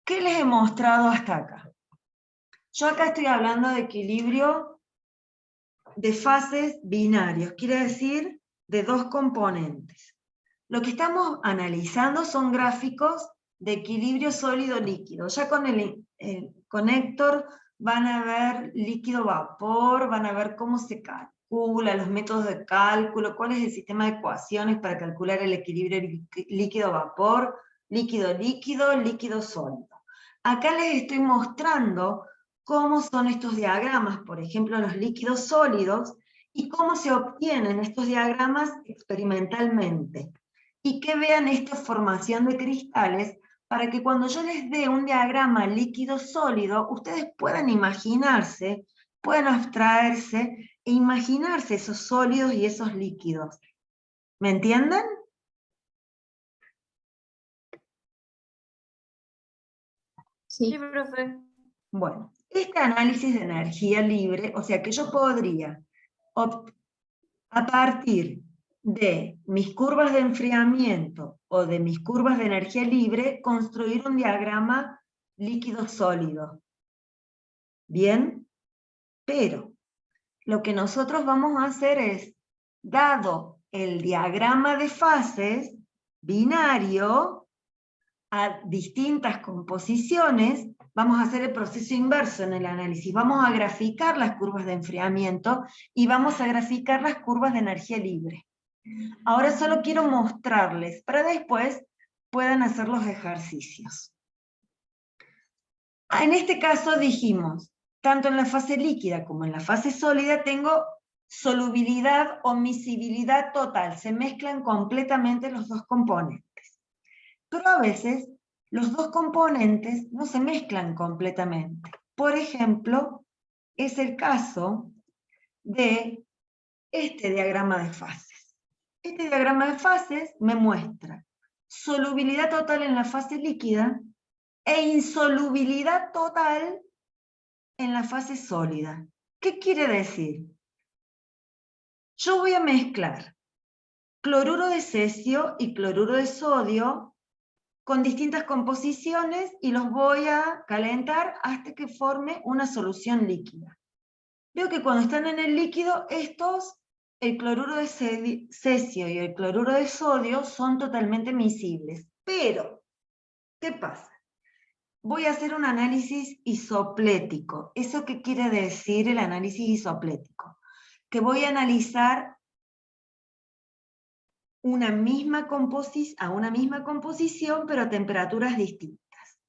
Speaker 1: ¿qué les he mostrado hasta acá? Yo acá estoy hablando de equilibrio de fases binarios, quiere decir de dos componentes. Lo que estamos analizando son gráficos de equilibrio sólido-líquido. Ya con el conector van a ver líquido-vapor, van a ver cómo se calcula, los métodos de cálculo, cuál es el sistema de ecuaciones para calcular el equilibrio líquido-vapor, líquido-líquido, líquido-sólido. Acá les estoy mostrando cómo son estos diagramas, por ejemplo, los líquidos sólidos, y cómo se obtienen estos diagramas experimentalmente. Y que vean esta formación de cristales, para que cuando yo les dé un diagrama líquido-sólido, ustedes puedan imaginarse, puedan abstraerse e imaginarse esos sólidos y esos líquidos. ¿Me entienden?
Speaker 3: Sí.
Speaker 5: Sí, profe.
Speaker 1: Bueno, este análisis de energía libre, o sea que yo podría, a partir de mis curvas de enfriamiento o de mis curvas de energía libre, construir un diagrama líquido-sólido. ¿Bien? Pero lo que nosotros vamos a hacer es, dado el diagrama de fases binario a distintas composiciones, vamos a hacer el proceso inverso en el análisis. Vamos a graficar las curvas de enfriamiento y vamos a graficar las curvas de energía libre. Ahora solo quiero mostrarles, para después puedan hacer los ejercicios. En este caso dijimos, tanto en la fase líquida como en la fase sólida tengo solubilidad o miscibilidad total, se mezclan completamente los dos componentes. Pero a veces los dos componentes no se mezclan completamente. Por ejemplo, es el caso de este diagrama de fases. Este diagrama de fases me muestra solubilidad total en la fase líquida e insolubilidad total en la fase sólida. ¿Qué quiere decir? Yo voy a mezclar cloruro de cesio y cloruro de sodio con distintas composiciones y los voy a calentar hasta que forme una solución líquida. Veo que cuando están en el líquido, estos, el cloruro de cesio y el cloruro de sodio, son totalmente miscibles. Pero, ¿qué pasa? Voy a hacer un análisis isoplético. ¿Eso qué quiere decir el análisis isoplético? Que voy a analizar una misma composición, pero a temperaturas distintas.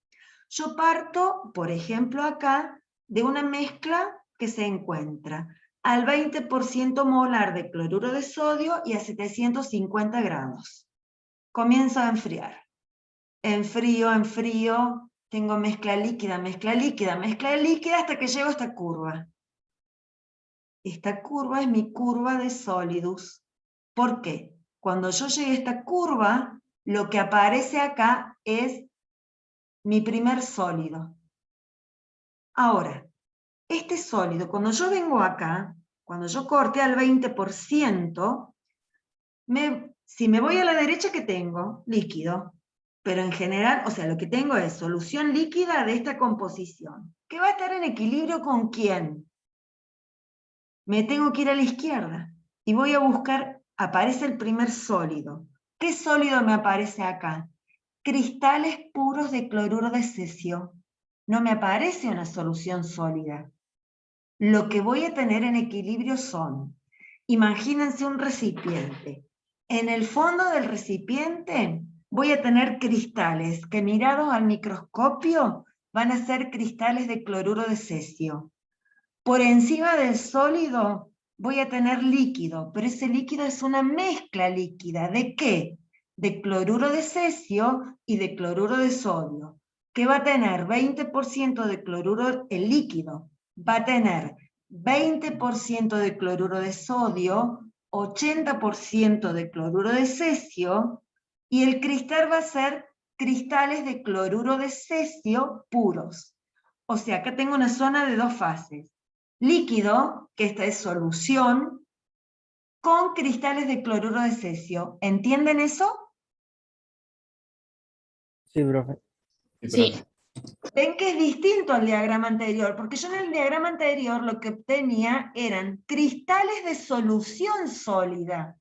Speaker 1: Yo parto, por ejemplo acá, de una mezcla que se encuentra al 20% molar de cloruro de sodio y a 750 grados. comienzo a enfriar. Enfrío, enfrío, tengo mezcla líquida, mezcla líquida, mezcla líquida, hasta que llego a esta curva. Esta curva es mi curva de Solidus. ¿Por qué? Cuando yo llegue a esta curva, lo que aparece acá es mi primer sólido. Ahora, este sólido, cuando yo vengo acá, cuando yo corté al 20%, si me voy a la derecha, ¿qué tengo? Líquido. Pero en general, o sea, lo que tengo es solución líquida de esta composición. ¿Que va a estar en equilibrio con quién? Me tengo que ir a la izquierda. Y voy a buscar, aparece el primer sólido. ¿Qué sólido me aparece acá? Cristales puros de cloruro de cesio. No me aparece una solución sólida. Lo que voy a tener en equilibrio son, imagínense un recipiente. En el fondo del recipiente voy a tener cristales que mirados al microscopio van a ser cristales de cloruro de cesio. Por encima del sólido voy a tener líquido, pero ese líquido es una mezcla líquida. ¿De qué? De cloruro de cesio y de cloruro de sodio, que va a tener 20% de cloruro, el líquido va a tener 20% de cloruro de sodio, 80% de cloruro de cesio, y el cristal va a ser cristales de cloruro de cesio puros. O sea, acá tengo una zona de dos fases. Líquido, que esta es solución, con cristales de cloruro de cesio. ¿Entienden eso?
Speaker 2: Sí, profe.
Speaker 3: Sí,
Speaker 1: Ven que es distinto al diagrama anterior, porque yo en el diagrama anterior lo que obtenía eran cristales de solución sólida,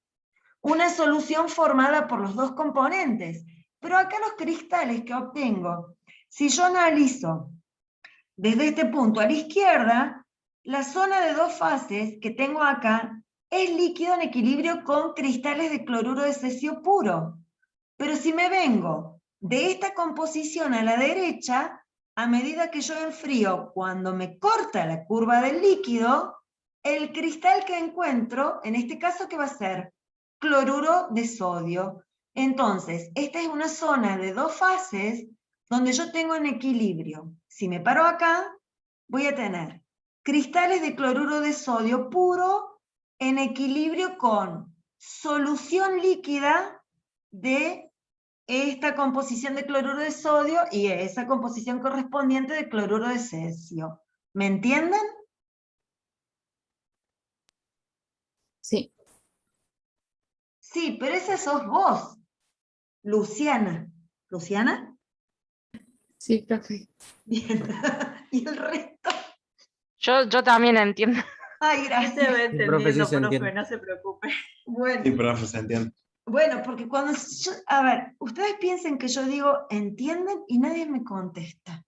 Speaker 1: una solución formada por los dos componentes, pero acá los cristales que obtengo, si yo analizo desde este punto a la izquierda, la zona de dos fases que tengo acá es líquido en equilibrio con cristales de cloruro de cesio puro, pero si me vengo de esta composición a la derecha, a medida que yo enfrío, cuando me corta la curva del líquido, el cristal que encuentro, en este caso, ¿qué va a ser? Cloruro de sodio. Entonces, esta es una zona de dos fases donde yo tengo en equilibrio. Si me paro acá, voy a tener cristales de cloruro de sodio puro en equilibrio con solución líquida de esta composición de cloruro de sodio y esa composición correspondiente de cloruro de cesio. ¿Me entienden?
Speaker 3: sí.
Speaker 1: Sí, pero esa sos vos, Luciana. ¿Luciana?
Speaker 3: Sí, profe.
Speaker 1: Bien. ¿Y el resto?
Speaker 7: Yo también entiendo.
Speaker 1: Ay,
Speaker 8: Sí se
Speaker 1: gracias.
Speaker 8: va
Speaker 2: Sí,
Speaker 8: entendiendo,
Speaker 2: profe, sí se
Speaker 8: profe,
Speaker 2: entiende.
Speaker 8: no se preocupe.
Speaker 1: Bueno.
Speaker 4: Sí, profe, se entiende.
Speaker 1: Bueno, porque cuando yo, a ver, ustedes piensen que yo digo, ¿entienden? Y nadie me contesta.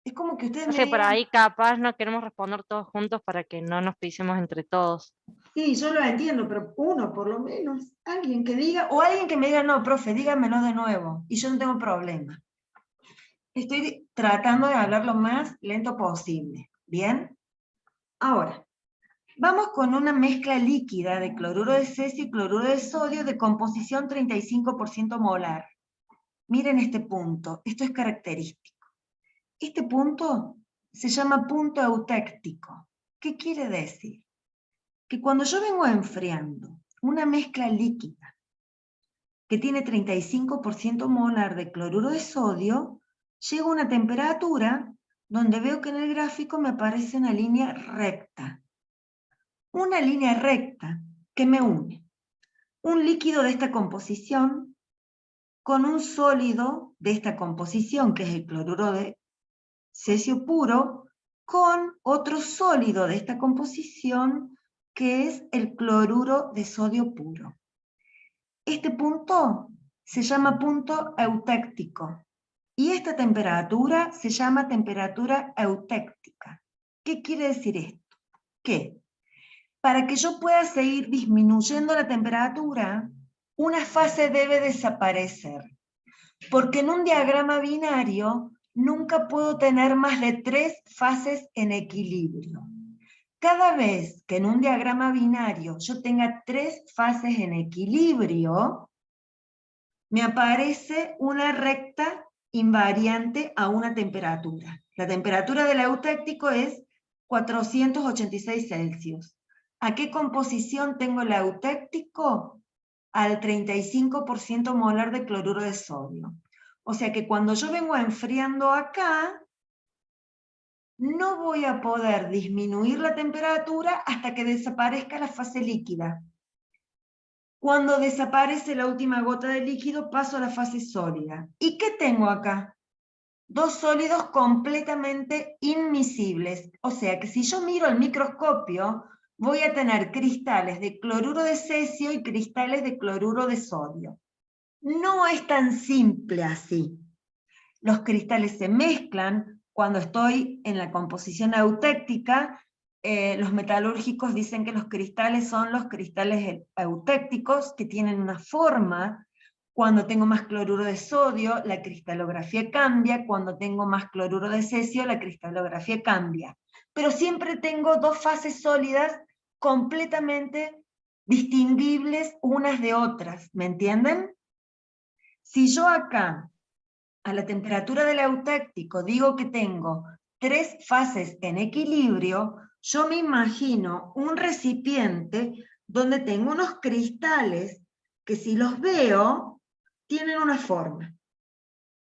Speaker 1: Es como que ustedes
Speaker 7: No
Speaker 1: me
Speaker 7: sé, por
Speaker 1: digan,
Speaker 7: ahí capaz no queremos responder todos juntos para que no nos pisemos entre todos.
Speaker 1: sí, yo lo entiendo, pero uno por lo menos, alguien que diga, o alguien que me diga, no, profe, dígamelo de nuevo, y yo no tengo problema. Estoy tratando de hablar lo más lento posible, ¿bien? Ahora, vamos con una mezcla líquida de cloruro de cesio y cloruro de sodio de composición 35% molar. Miren este punto, esto es característico. Este punto se llama punto eutéctico. ¿Qué quiere decir? Que cuando yo vengo enfriando una mezcla líquida que tiene 35% molar de cloruro de sodio, llego a una temperatura donde veo que en el gráfico me aparece una línea recta. Una línea recta que me une un líquido de esta composición con un sólido de esta composición, que es el cloruro de cesio puro, con otro sólido de esta composición, que es el cloruro de sodio puro. Este punto se llama punto eutéctico, y esta temperatura se llama temperatura eutéctica. ¿Qué quiere decir esto? Que para que yo pueda seguir disminuyendo la temperatura, una fase debe desaparecer, porque en un diagrama binario nunca puedo tener más de 3 fases en equilibrio. Cada vez que en un diagrama binario yo tenga 3 fases en equilibrio, me aparece una recta invariante a una temperatura. La temperatura del eutéctico es 486 Celsius. ¿A qué composición tengo el eutéctico? Al 35% molar de cloruro de sodio. O sea que cuando yo vengo enfriando acá, no voy a poder disminuir la temperatura hasta que desaparezca la fase líquida. Cuando desaparece la última gota de líquido, paso a la fase sólida. ¿Y qué tengo acá? Dos sólidos completamente inmiscibles. O sea que si yo miro el microscopio, voy a tener cristales de cloruro de cesio y cristales de cloruro de sodio. No es tan simple así. Los cristales se mezclan. Cuando estoy en la composición eutéctica, los metalúrgicos dicen que los cristales son los cristales eutécticos, que tienen una forma. Cuando tengo más cloruro de sodio, la cristalografía cambia. Cuando tengo más cloruro de cesio, la cristalografía cambia. Pero siempre tengo dos fases sólidas completamente distinguibles unas de otras. ¿Me entienden? Si yo acá, a la temperatura del eutéctico, digo que tengo 3 fases en equilibrio, yo me imagino un recipiente donde tengo unos cristales que si los veo, tienen una forma.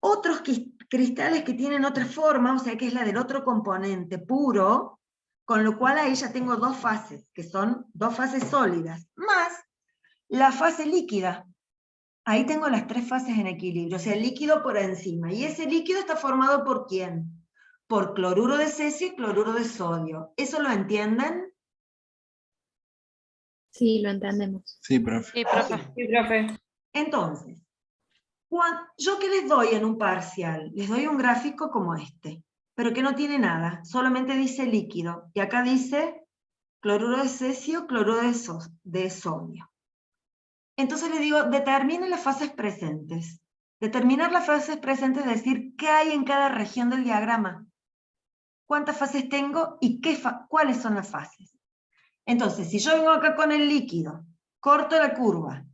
Speaker 1: Otros cristales que tienen otra forma, o sea que es la del otro componente puro, con lo cual ahí ya tengo 2 fases, que son 2 fases sólidas, más la fase líquida. Ahí tengo las 3 fases en equilibrio, o sea, el líquido por encima. ¿Y ese líquido está formado por quién? Por cloruro de cesio y cloruro de sodio. ¿Eso lo entienden?
Speaker 3: Sí, lo entendemos.
Speaker 9: Sí, profe.
Speaker 7: Sí, profe.
Speaker 6: Sí, profe.
Speaker 1: Entonces, ¿yo qué les doy en un parcial? Les doy un gráfico como este, pero que no tiene nada, solamente dice líquido. Y acá dice cloruro de cesio, cloruro de sodio. Entonces le digo, determine las fases presentes. Determinar las fases presentes es decir, qué hay en cada región del diagrama. ¿Cuántas fases tengo y cuáles son las fases? Entonces, si yo vengo acá con el líquido, corto la curva.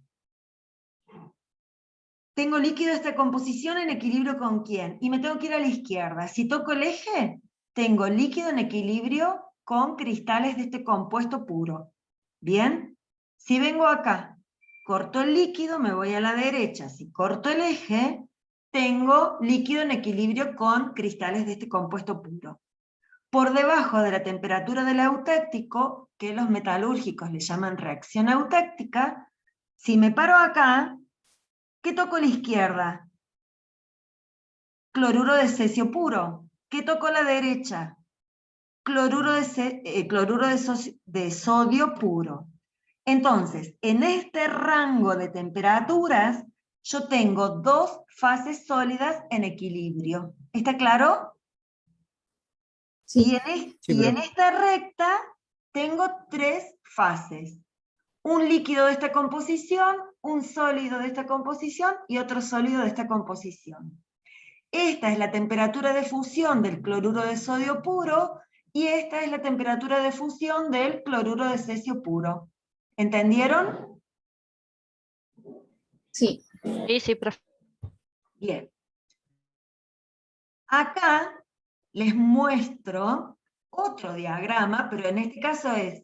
Speaker 1: Tengo líquido de esta composición en equilibrio con quién. Y me tengo que ir a la izquierda. Si toco el eje, tengo líquido en equilibrio con cristales de este compuesto puro. ¿Bien? Si vengo acá, corto el líquido, me voy a la derecha. Si corto el eje, tengo líquido en equilibrio con cristales de este compuesto puro. Por debajo de la temperatura del eutéctico, que los metalúrgicos le llaman reacción eutéctica, si me paro acá, ¿qué toco a la izquierda? Cloruro de cesio puro. ¿Qué toco a la derecha? Cloruro de sodio puro. Entonces, en este rango de temperaturas, yo tengo 2 fases sólidas en equilibrio. ¿Está claro?
Speaker 3: Sí.
Speaker 1: Y en esta recta tengo 3 fases. Un líquido de esta composición, un sólido de esta composición y otro sólido de esta composición. Esta es la temperatura de fusión del cloruro de sodio puro y esta es la temperatura de fusión del cloruro de cesio puro. ¿Entendieron?
Speaker 3: Sí.
Speaker 7: Sí, profe.
Speaker 1: Bien. Acá les muestro otro diagrama, pero en este caso es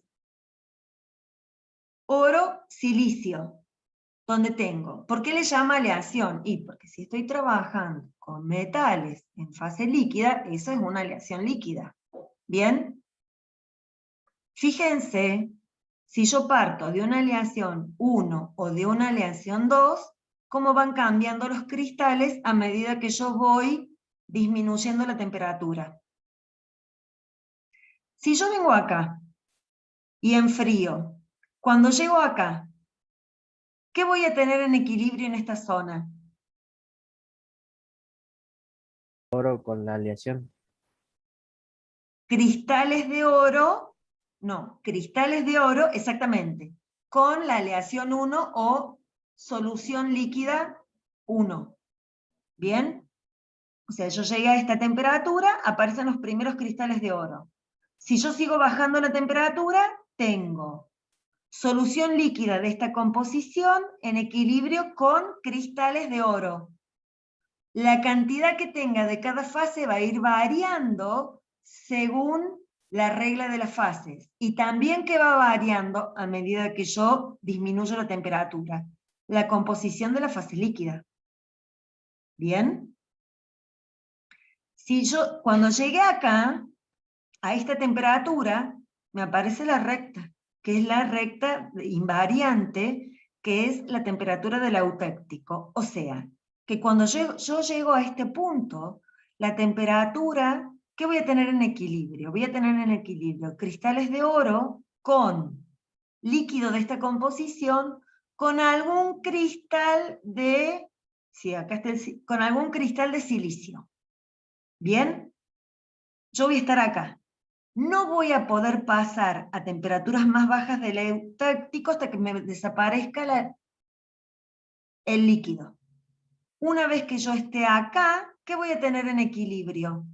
Speaker 1: oro-silicio, donde tengo. ¿Por qué le llama aleación? Y porque si estoy trabajando con metales en fase líquida, eso es una aleación líquida. ¿Bien? Fíjense, si yo parto de una aleación 1 o de una aleación 2, cómo van cambiando los cristales a medida que yo voy disminuyendo la temperatura. Si yo vengo acá y enfrío, cuando llego acá, ¿qué voy a tener en equilibrio en esta zona?
Speaker 2: Oro con la aleación.
Speaker 1: Cristales de oro, no, cristales de oro, exactamente, con la aleación 1 o solución líquida 1. ¿Bien? O sea, yo llegué a esta temperatura, aparecen los primeros cristales de oro. Si yo sigo bajando la temperatura, tengo Solución líquida de esta composición en equilibrio con cristales de oro. La cantidad que tenga de cada fase va a ir variando según la regla de las fases. Y también que va variando a medida que yo disminuyo la temperatura. La composición de la fase líquida. ¿Bien? Si yo, cuando llegué acá, a esta temperatura, me aparece la recta, que es la recta invariante, que es la temperatura del eutéptico. O sea, que cuando yo llego a este punto, la temperatura, ¿qué voy a tener en equilibrio? Voy a tener en equilibrio cristales de oro con líquido de esta composición, con algún cristal de, sí, acá está con algún cristal de silicio. ¿Bien? Yo voy a estar acá. No voy a poder pasar a temperaturas más bajas del eutéptico hasta que me desaparezca el líquido. Una vez que yo esté acá, ¿qué voy a tener en equilibrio?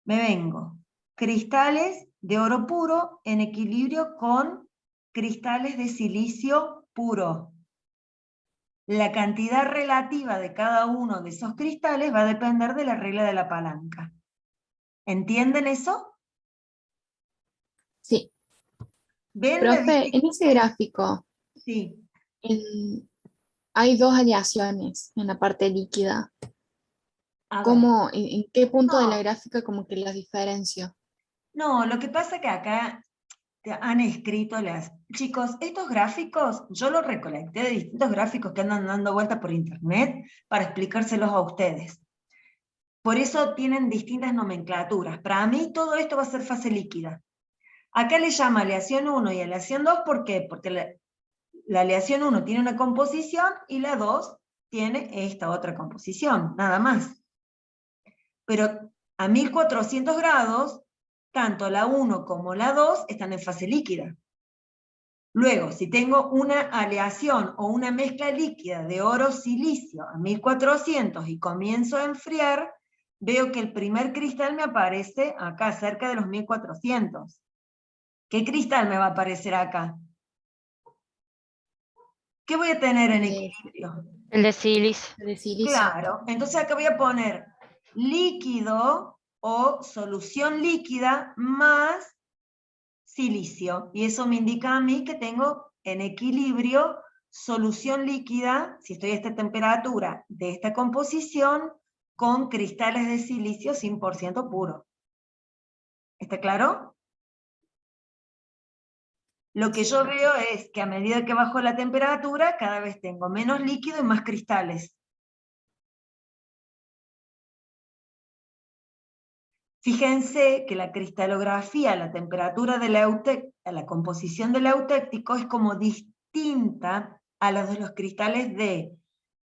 Speaker 1: Me vengo. Cristales de oro puro en equilibrio con cristales de silicio puro. La cantidad relativa de cada uno de esos cristales va a depender de la regla de la palanca. ¿Entienden eso?
Speaker 3: Sí.
Speaker 1: ¿Ven
Speaker 3: Profe, en ese gráfico
Speaker 1: Sí.
Speaker 3: hay dos aleaciones en la parte líquida.
Speaker 1: A ver.
Speaker 3: ¿Cómo, en qué punto de la
Speaker 1: No.
Speaker 3: gráfica como que las diferencio?
Speaker 1: No, lo que pasa es que acá han escrito Chicos, estos gráficos, yo los recolecté de distintos gráficos que andan dando vueltas por internet para explicárselos a ustedes. Por eso tienen distintas nomenclaturas. Para mí todo esto va a ser fase líquida. Acá le llama aleación 1 y aleación 2, ¿por qué? Porque la aleación 1 tiene una composición y la 2 tiene esta otra composición, nada más. Pero a 1400 grados, tanto la 1 como la 2 están en fase líquida. Luego, si tengo una aleación o una mezcla líquida de oro-silicio a 1400 y comienzo a enfriar, veo que el primer cristal me aparece acá, cerca de los 1400. ¿Qué cristal me va a aparecer acá? ¿Qué voy a tener en equilibrio?
Speaker 7: El de silicio.
Speaker 3: De silicio.
Speaker 1: Claro, entonces acá voy a poner líquido o solución líquida más silicio. Y eso me indica a mí que tengo en equilibrio solución líquida, si estoy a esta temperatura, de esta composición, con cristales de silicio 100% puro. ¿Está claro? Lo que yo veo es que a medida que bajo la temperatura, cada vez tengo menos líquido y más cristales. Fíjense que la cristalografía, la temperatura de la composición del eutéptico es como distinta a la de los cristales de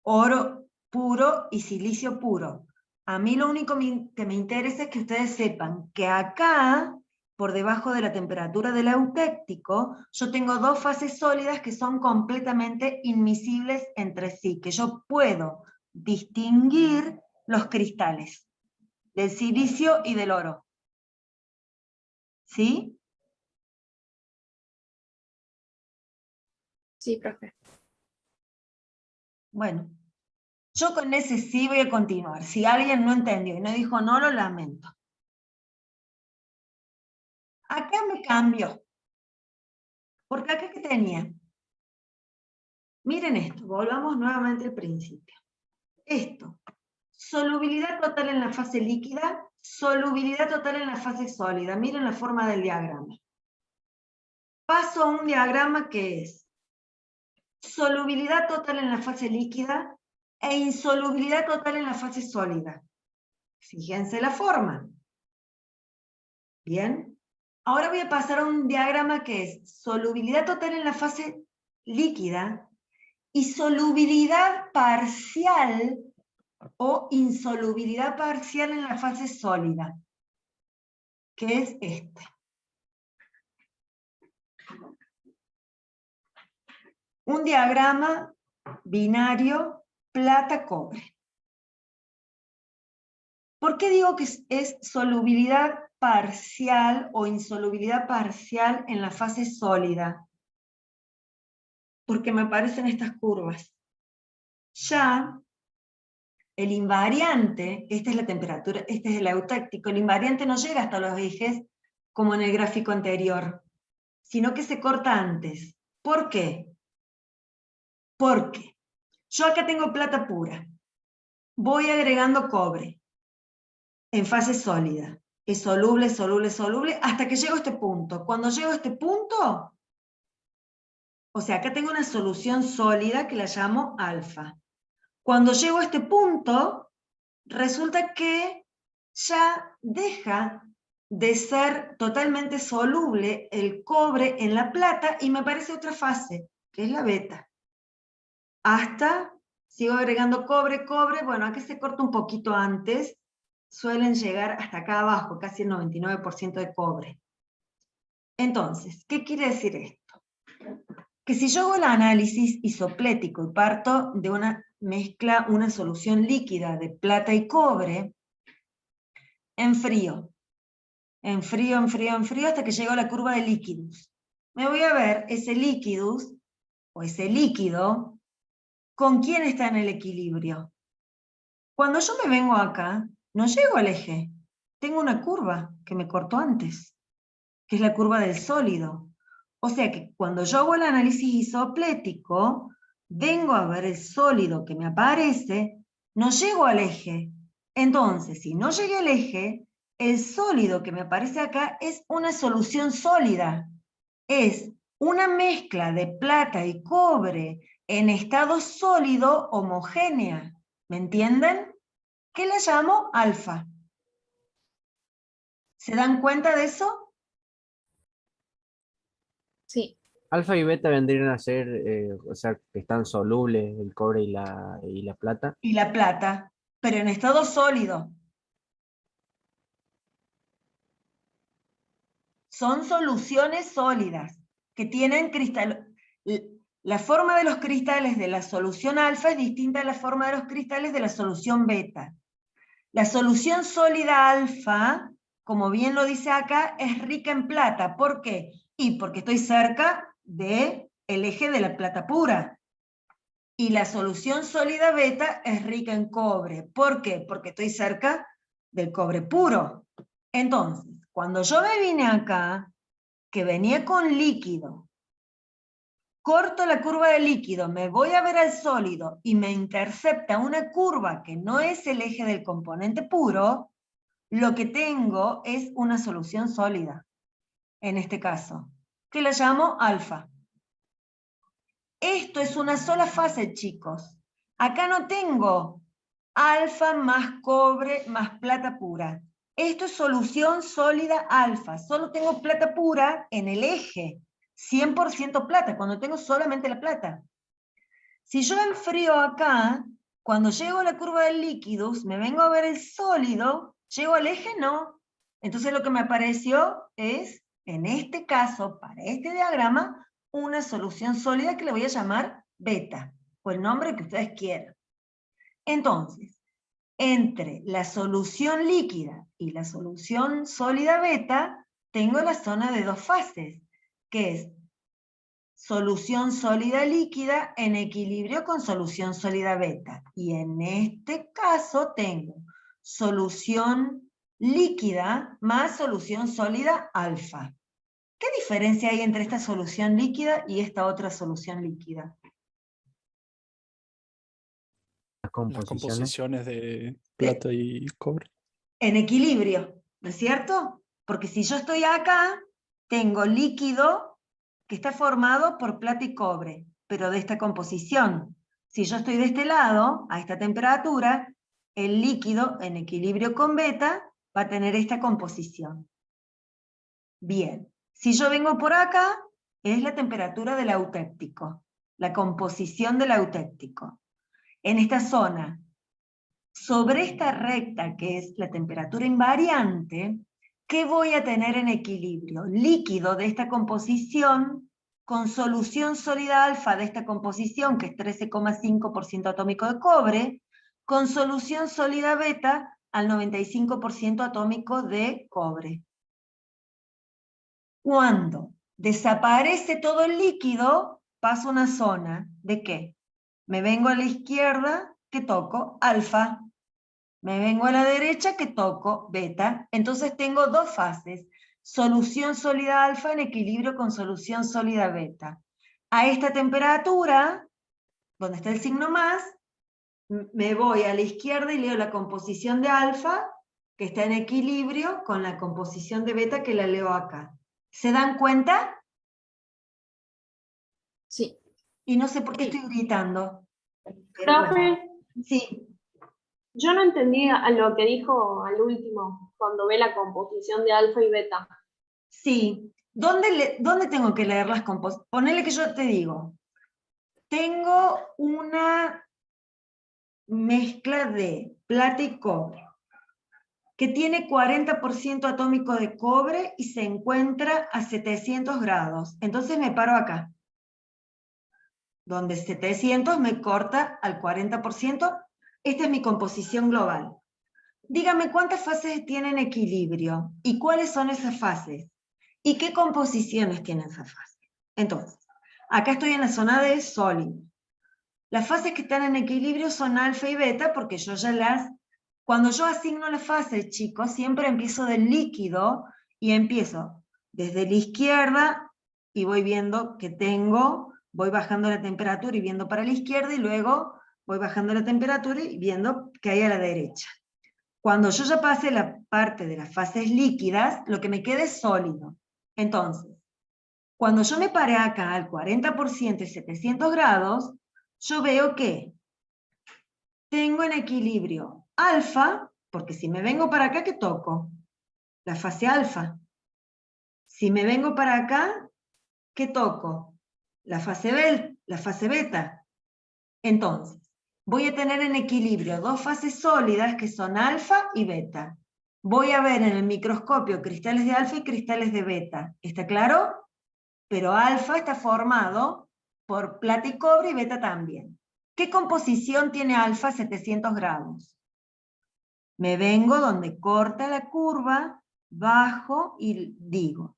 Speaker 1: oro puro y silicio puro. A mí lo único que me interesa es que ustedes sepan que acá, por debajo de la temperatura del eutéptico, yo tengo dos fases sólidas que son completamente inmiscibles entre sí, que yo puedo distinguir los cristales del silicio y del oro. ¿Sí?
Speaker 3: Sí, profe.
Speaker 1: Bueno, yo con ese sí voy a continuar. Si alguien no entendió y no dijo no, lo lamento. Acá me cambio. Porque acá que tenía. Miren esto, volvamos nuevamente al principio. Esto, solubilidad total en la fase líquida, solubilidad total en la fase sólida. Miren la forma del diagrama. Paso a un diagrama que es solubilidad total en la fase líquida e insolubilidad total en la fase sólida. Fíjense la forma. Bien. Ahora voy a pasar a un diagrama que es solubilidad total en la fase líquida y solubilidad parcial o insolubilidad parcial en la fase sólida, que es este. Un diagrama binario plata-cobre. ¿Por qué digo que es solubilidad parcial o insolubilidad parcial en la fase sólida? porque me aparecen estas curvas. Ya el invariante, esta es la temperatura, este es el eutéctico, el invariante no llega hasta los ejes como en el gráfico anterior, sino que se corta antes. ¿Por qué? Porque yo acá tengo plata pura, voy agregando cobre en fase sólida, es soluble, soluble, soluble, hasta que llego a este punto. Cuando llego a este punto, o sea, acá tengo una solución sólida que la llamo alfa. Cuando llego a este punto, resulta que ya deja de ser totalmente soluble el cobre en la plata y me aparece otra fase, que es la beta. Hasta, sigo agregando cobre, cobre, bueno, aquí se corta un poquito antes, suelen llegar hasta acá abajo, casi el 99% de cobre. Entonces, ¿qué quiere decir esto? Que si yo hago el análisis isoplético y parto de una mezcla, una solución líquida de plata y cobre, enfrío, enfrío, enfrío, enfrío, hasta que llego a la curva de líquidos. Me voy a ver ese líquidos, o ese líquido, ¿con quién está en el equilibrio? Cuando yo me vengo acá, no llego al eje. Tengo una curva que me cortó antes, que es la curva del sólido. O sea que cuando yo hago el análisis isoplético, vengo a ver el sólido que me aparece, no llego al eje. Entonces, si no llegué al eje, el sólido que me aparece acá es una solución sólida. Es una mezcla de plata y cobre en estado sólido homogénea. ¿Me entienden? ¿Qué le llamo alfa? ¿Se dan cuenta de eso?
Speaker 3: Sí,
Speaker 2: Alfa y beta vendrían a ser, o sea, que están solubles el cobre y la plata.
Speaker 1: Y la plata, pero en estado sólido. Son soluciones sólidas que tienen cristal. La forma de los cristales de la solución alfa es distinta a la forma de los cristales de la solución beta. La solución sólida alfa, como bien lo dice acá, es rica en plata. ¿Por qué? Y porque estoy cerca del eje de la plata pura. Y la solución sólida beta es rica en cobre. ¿Por qué? Porque estoy cerca del cobre puro. Entonces, cuando yo me vine acá, que venía con líquido, corto la curva de líquido, me voy a ver al sólido y me intercepta una curva que no es el eje del componente puro, lo que tengo es una solución sólida, en este caso, que la llamo alfa. Esto es una sola fase, chicos. Acá no tengo alfa más cobre más plata pura. Esto es solución sólida alfa. Solo tengo plata pura en el eje. 100% plata, cuando tengo solamente la plata. Si yo enfrío acá, cuando llego a la curva de líquidos, me vengo a ver el sólido, llego al eje, no. Entonces lo que me apareció es, en este caso, para este diagrama, una solución sólida que le voy a llamar beta, o el nombre que ustedes quieran. Entonces, entre la solución líquida y la solución sólida beta, tengo la zona de dos fases, que es solución sólida líquida en equilibrio con solución sólida beta. Y en este caso tengo solución líquida más solución sólida alfa. ¿Qué diferencia hay entre esta solución líquida y esta otra solución líquida?
Speaker 2: Las
Speaker 9: Las
Speaker 2: composiciones.
Speaker 9: composiciones de plata y cobre.
Speaker 1: En equilibrio, ¿no es cierto? Porque si yo estoy acá, tengo líquido que está formado por plata y cobre, pero de esta composición. Si yo estoy de este lado, a esta temperatura, el líquido en equilibrio con beta va a tener esta composición. Bien, si yo vengo por acá, es la temperatura del eutéptico, la composición del eutéptico. En esta zona, sobre esta recta que es la temperatura invariante, ¿qué voy a tener en equilibrio? Líquido de esta composición con solución sólida alfa de esta composición, que es 13,5% atómico de cobre, con solución sólida beta al 95% atómico de cobre. Cuando desaparece todo el líquido, paso una zona de ¿qué? Me vengo a la izquierda, que toco alfa. Me vengo a la derecha, que toco beta. Entonces tengo dos fases. Solución sólida alfa en equilibrio con solución sólida beta. A esta temperatura, donde está el signo más, me voy a la izquierda y leo la composición de alfa, que está en equilibrio con la composición de beta, que la leo acá. ¿Se dan cuenta?
Speaker 3: Sí.
Speaker 1: Y no sé por qué estoy gritando. Pero
Speaker 6: Profe,
Speaker 1: bueno. Sí,
Speaker 6: yo no entendí a lo que dijo al último, cuando ve la composición de alfa y beta.
Speaker 1: sí. ¿Dónde tengo que leer las composiciones? Ponele que yo te digo, tengo una mezcla de plata y cobre, que tiene 40% atómico de cobre y se encuentra a 700 grados. Entonces me paro acá, donde 700 me corta al 40%. Esta es mi composición global. Dígame cuántas fases tienen equilibrio y cuáles son esas fases y qué composiciones tienen esas fases. Entonces, acá estoy en la zona de sólido. Las fases que están en equilibrio son alfa y beta porque yo ya las... Cuando yo asigno las fases, chicos, siempre empiezo del líquido y empiezo desde la izquierda y voy viendo que tengo, voy bajando la temperatura y viendo para la izquierda y luego voy bajando la temperatura y viendo que hay a la derecha. Cuando yo ya pasé la parte de las fases líquidas, lo que me queda es sólido. Entonces, cuando yo me paré acá al 40% y 700 grados, yo veo que tengo en equilibrio alfa, porque si me vengo para acá, ¿qué toco? La fase alfa. Si me vengo para acá, ¿qué toco? La fase beta. Entonces, voy a tener en equilibrio dos fases sólidas que son alfa y beta. Voy a ver en el microscopio cristales de alfa y cristales de beta. ¿Está claro? Pero alfa está formado por plata y cobre y beta también. ¿Qué composición tiene alfa a 700 grados? Me vengo donde corta la curva, bajo y digo,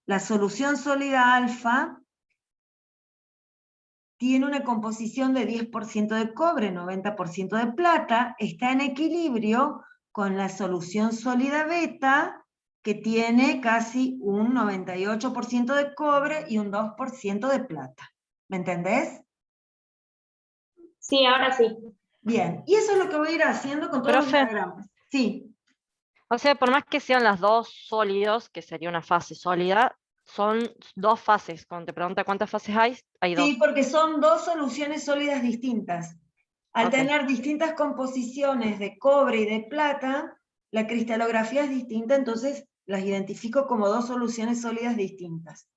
Speaker 1: la solución sólida alfa tiene una composición de 10% de cobre, 90% de plata, está en equilibrio con la solución sólida beta, que tiene casi un 98% de cobre y un 2% de plata. ¿Me entendés?
Speaker 6: Sí, ahora sí.
Speaker 1: Bien, y eso es lo que voy a ir haciendo con todos los
Speaker 7: Profe.
Speaker 1: diagramas. Sí,
Speaker 7: O sea, por más que sean las dos sólidos, que sería una fase sólida, son dos fases. Cuando te pregunta cuántas fases hay dos.
Speaker 1: sí, porque son dos soluciones sólidas distintas. Al
Speaker 7: Ok.
Speaker 1: tener distintas composiciones de cobre y de plata, la cristalografía es distinta, entonces las identifico como dos soluciones sólidas distintas.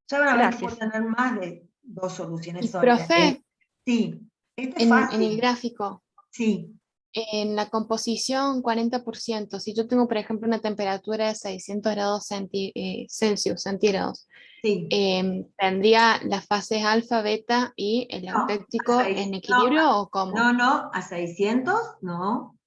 Speaker 1: Ya van a ver que puedo
Speaker 7: Gracias.
Speaker 1: tener más de dos soluciones
Speaker 3: Y
Speaker 1: sólidas.
Speaker 3: profe,
Speaker 1: Sí, este es
Speaker 3: en el
Speaker 1: fácil.
Speaker 3: gráfico,
Speaker 1: Sí,
Speaker 3: en la composición 40%, si yo tengo, por ejemplo, una temperatura de 600 grados Celsius, centígrados,
Speaker 1: sí.
Speaker 3: ¿tendría las fases alfa, beta y el
Speaker 1: No,
Speaker 3: auténtico
Speaker 1: a
Speaker 3: en
Speaker 1: 6,
Speaker 3: equilibrio o cómo?
Speaker 1: no, a 600, no.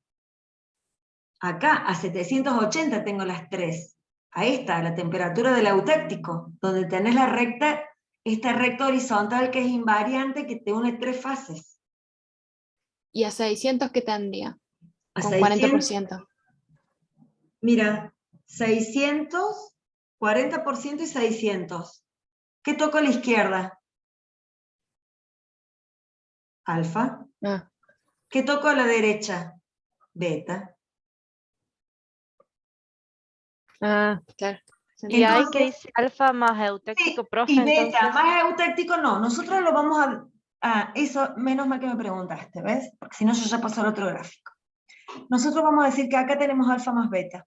Speaker 1: Acá, a 780 tengo las tres. Ahí está, la temperatura del autéctico, donde tenés la recta, esta recta horizontal que es invariante, que te une tres fases.
Speaker 3: ¿Y a 600 qué tendría?
Speaker 1: A
Speaker 3: Con
Speaker 1: 600,
Speaker 3: 40%.
Speaker 1: mira, 600, 40% y 600. ¿Qué toco a la izquierda? Alfa.
Speaker 3: Ah,
Speaker 1: ¿Qué toco a la derecha? Beta.
Speaker 3: claro.
Speaker 7: Y ahí que
Speaker 1: Entonces,
Speaker 7: dice alfa más eutéctico,
Speaker 1: sí,
Speaker 7: profe,
Speaker 1: y beta
Speaker 7: entonces.
Speaker 1: más eutéctico no. Nosotros lo vamos eso, menos mal que me preguntaste, ¿ves? Porque si no yo ya paso al otro gráfico. Nosotros vamos a decir que acá tenemos alfa más beta.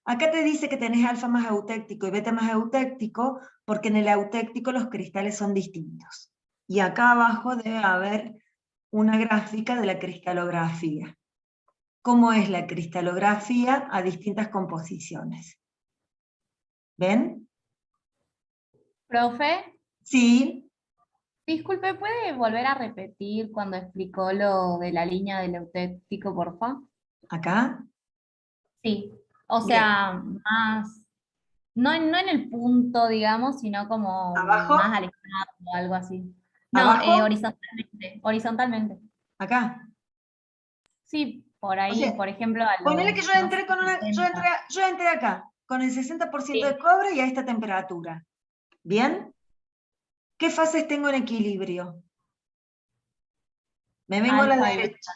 Speaker 1: Acá te dice que tenés alfa más eutéctico y beta más eutéctico, porque en el eutéctico los cristales son distintos. Y acá abajo debe haber una gráfica de la cristalografía. ¿Cómo es la cristalografía a distintas composiciones? ¿Ven?
Speaker 10: Profe,
Speaker 1: Sí,
Speaker 10: disculpe, ¿puede volver a repetir cuando explicó lo de la línea del eutéctico, porfa?
Speaker 1: acá.
Speaker 10: Sí, o
Speaker 1: Bien.
Speaker 10: sea, más, No, no en el punto, digamos, sino como
Speaker 1: ¿Abajo?
Speaker 10: más alejado o algo así. No,
Speaker 1: ¿Abajo?
Speaker 10: horizontalmente, horizontalmente.
Speaker 1: Acá.
Speaker 10: Sí, por
Speaker 1: O
Speaker 10: ahí,
Speaker 1: sea,
Speaker 10: por ejemplo, a
Speaker 1: ponele
Speaker 10: los,
Speaker 1: que yo
Speaker 10: no sé,
Speaker 1: entré con una,
Speaker 10: 70.
Speaker 1: yo entré acá, con el 60% de
Speaker 10: Sí,
Speaker 1: cobre y a esta temperatura. ¿Bien? ¿Qué fases tengo en equilibrio? Me vengo a la
Speaker 10: alfa y beta.
Speaker 1: derecha,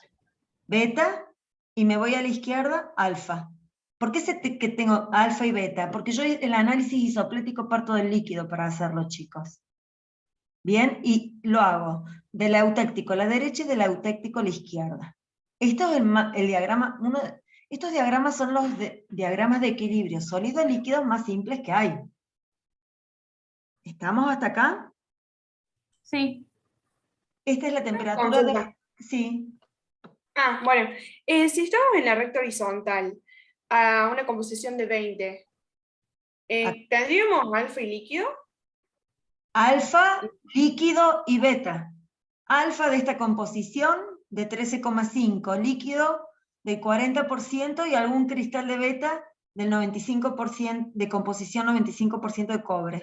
Speaker 1: beta, y me voy a la izquierda, alfa. ¿Por qué que tengo alfa y beta? Porque yo el análisis isoplético parto del líquido para hacerlo, chicos. Bien, y lo hago del eutéctico a la derecha y del eutéctico a la izquierda. Esto es el diagrama, estos diagramas son los diagramas de equilibrio sólido-líquido más simples que hay. ¿Estamos hasta acá?
Speaker 10: Sí,
Speaker 1: Esta es la temperatura
Speaker 11: Consulta.
Speaker 1: Sí.
Speaker 11: Bueno, si estamos en la recta horizontal a una composición de 20, ¿tendríamos alfa y líquido?
Speaker 1: Alfa, líquido y beta. Alfa de esta composición de 13,5, líquido de 40% y algún cristal de beta del 95%, de composición 95% de cobre.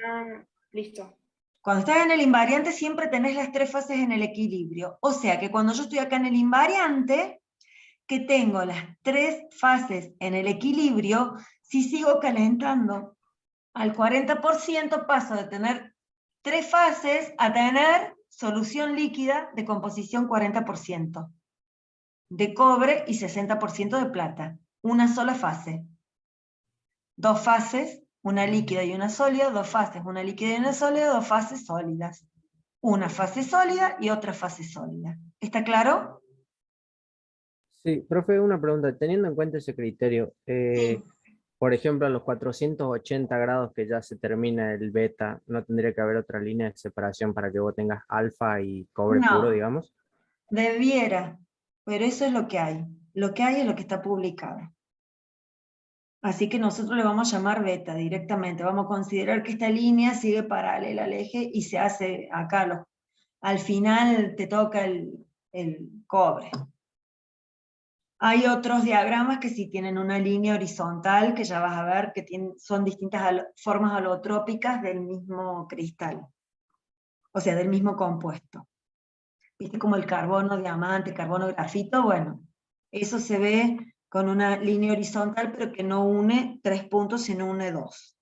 Speaker 11: Listo.
Speaker 1: Cuando estás en el invariante siempre tenés las tres fases en el equilibrio. O sea que cuando yo estoy acá en el invariante, que tengo las tres fases en el equilibrio, si sigo calentando al 40%, paso de tener tres fases a tener solución líquida de composición 40% de cobre y 60% de plata. Una sola fase. Dos fases, una líquida y una sólida, dos fases, una líquida y una sólida, dos fases sólidas. Una fase sólida y otra fase sólida. ¿Está claro?
Speaker 2: Sí, profe, una pregunta. Teniendo en cuenta ese criterio, por ejemplo, a los 480 grados que ya se termina el beta, ¿no tendría que haber otra línea de separación para que vos tengas alfa y cobre puro,
Speaker 1: No,
Speaker 2: digamos?
Speaker 1: debiera, pero eso es lo que hay. Lo que hay es lo que está publicado. Así que nosotros le vamos a llamar beta directamente. Vamos a considerar que esta línea sigue paralela al eje y se hace acá. Al final te toca el cobre. Hay otros diagramas que sí tienen una línea horizontal, que ya vas a ver que son distintas formas alotrópicas del mismo cristal. O sea, del mismo compuesto. ¿Viste? Como el carbono diamante, carbono grafito, bueno, eso se ve con una línea horizontal, pero que no une 3 puntos, sino une 2.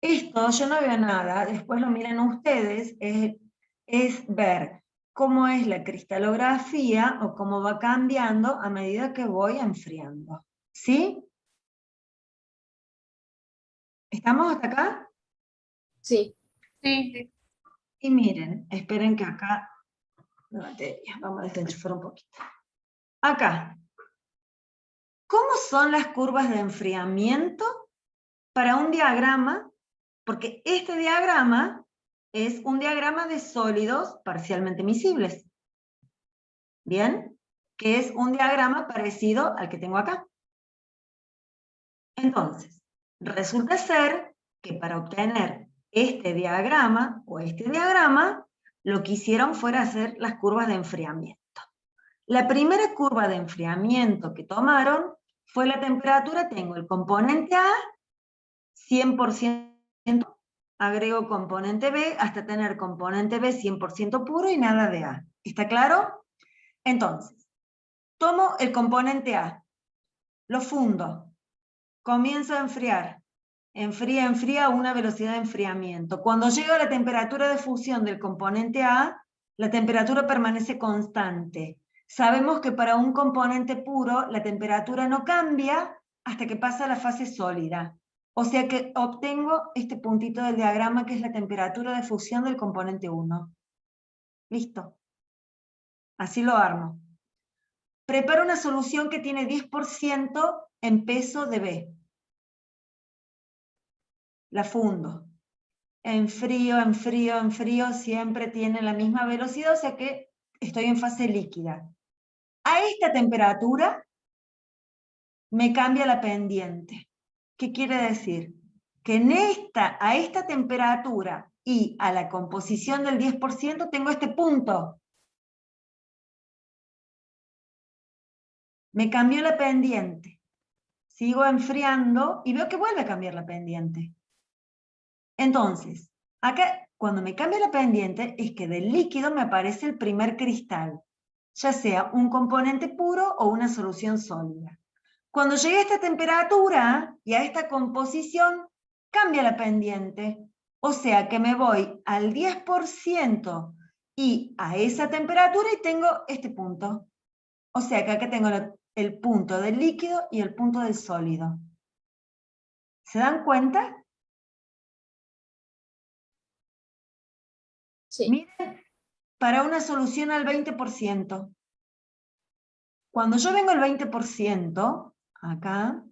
Speaker 1: Esto yo no veo nada, después lo miran ustedes, es ver cómo es la cristalografía o cómo va cambiando a medida que voy enfriando. ¿Sí? ¿Estamos hasta acá?
Speaker 3: Sí.
Speaker 10: sí.
Speaker 1: Y miren, esperen que acá, la batería, vamos a desenchufar un poquito. Acá. ¿Cómo son las curvas de enfriamiento para un diagrama? Porque este diagrama es un diagrama de sólidos parcialmente miscibles. ¿Bien? Que es un diagrama parecido al que tengo acá. Entonces, resulta ser que para obtener este diagrama o este diagrama, lo que hicieron fue hacer las curvas de enfriamiento. La primera curva de enfriamiento que tomaron fue la temperatura. Tengo el componente A, 100%, agrego componente B hasta tener componente B 100% puro y nada de A. ¿Está claro? Entonces, tomo el componente A, lo fundo, comienzo a enfriar, enfría a una velocidad de enfriamiento. Cuando llega a la temperatura de fusión del componente A, la temperatura permanece constante. Sabemos que para un componente puro la temperatura no cambia hasta que pasa a la fase sólida. O sea que obtengo este puntito del diagrama que es la temperatura de fusión del componente 1. Listo. Así lo armo. Preparo una solución que tiene 10% en peso de B. La fundo. Enfrío, enfrío, enfrío, siempre tiene la misma velocidad, o sea que estoy en fase líquida. A esta temperatura me cambia la pendiente. ¿Qué quiere decir? Que a esta temperatura y a la composición del 10% tengo este punto. Me cambió la pendiente. Sigo enfriando y veo que vuelve a cambiar la pendiente. Entonces, acá cuando me cambia la pendiente es que del líquido me aparece el primer cristal, ya sea un componente puro o una solución sólida. Cuando llegué a esta temperatura y a esta composición, cambia la pendiente. O sea que me voy al 10% y a esa temperatura y tengo este punto. O sea que acá tengo el punto del líquido y el punto del sólido. ¿Se dan cuenta?
Speaker 3: Sí.
Speaker 1: Miren, para una solución al 20%. Cuando yo vengo al 20%, acá,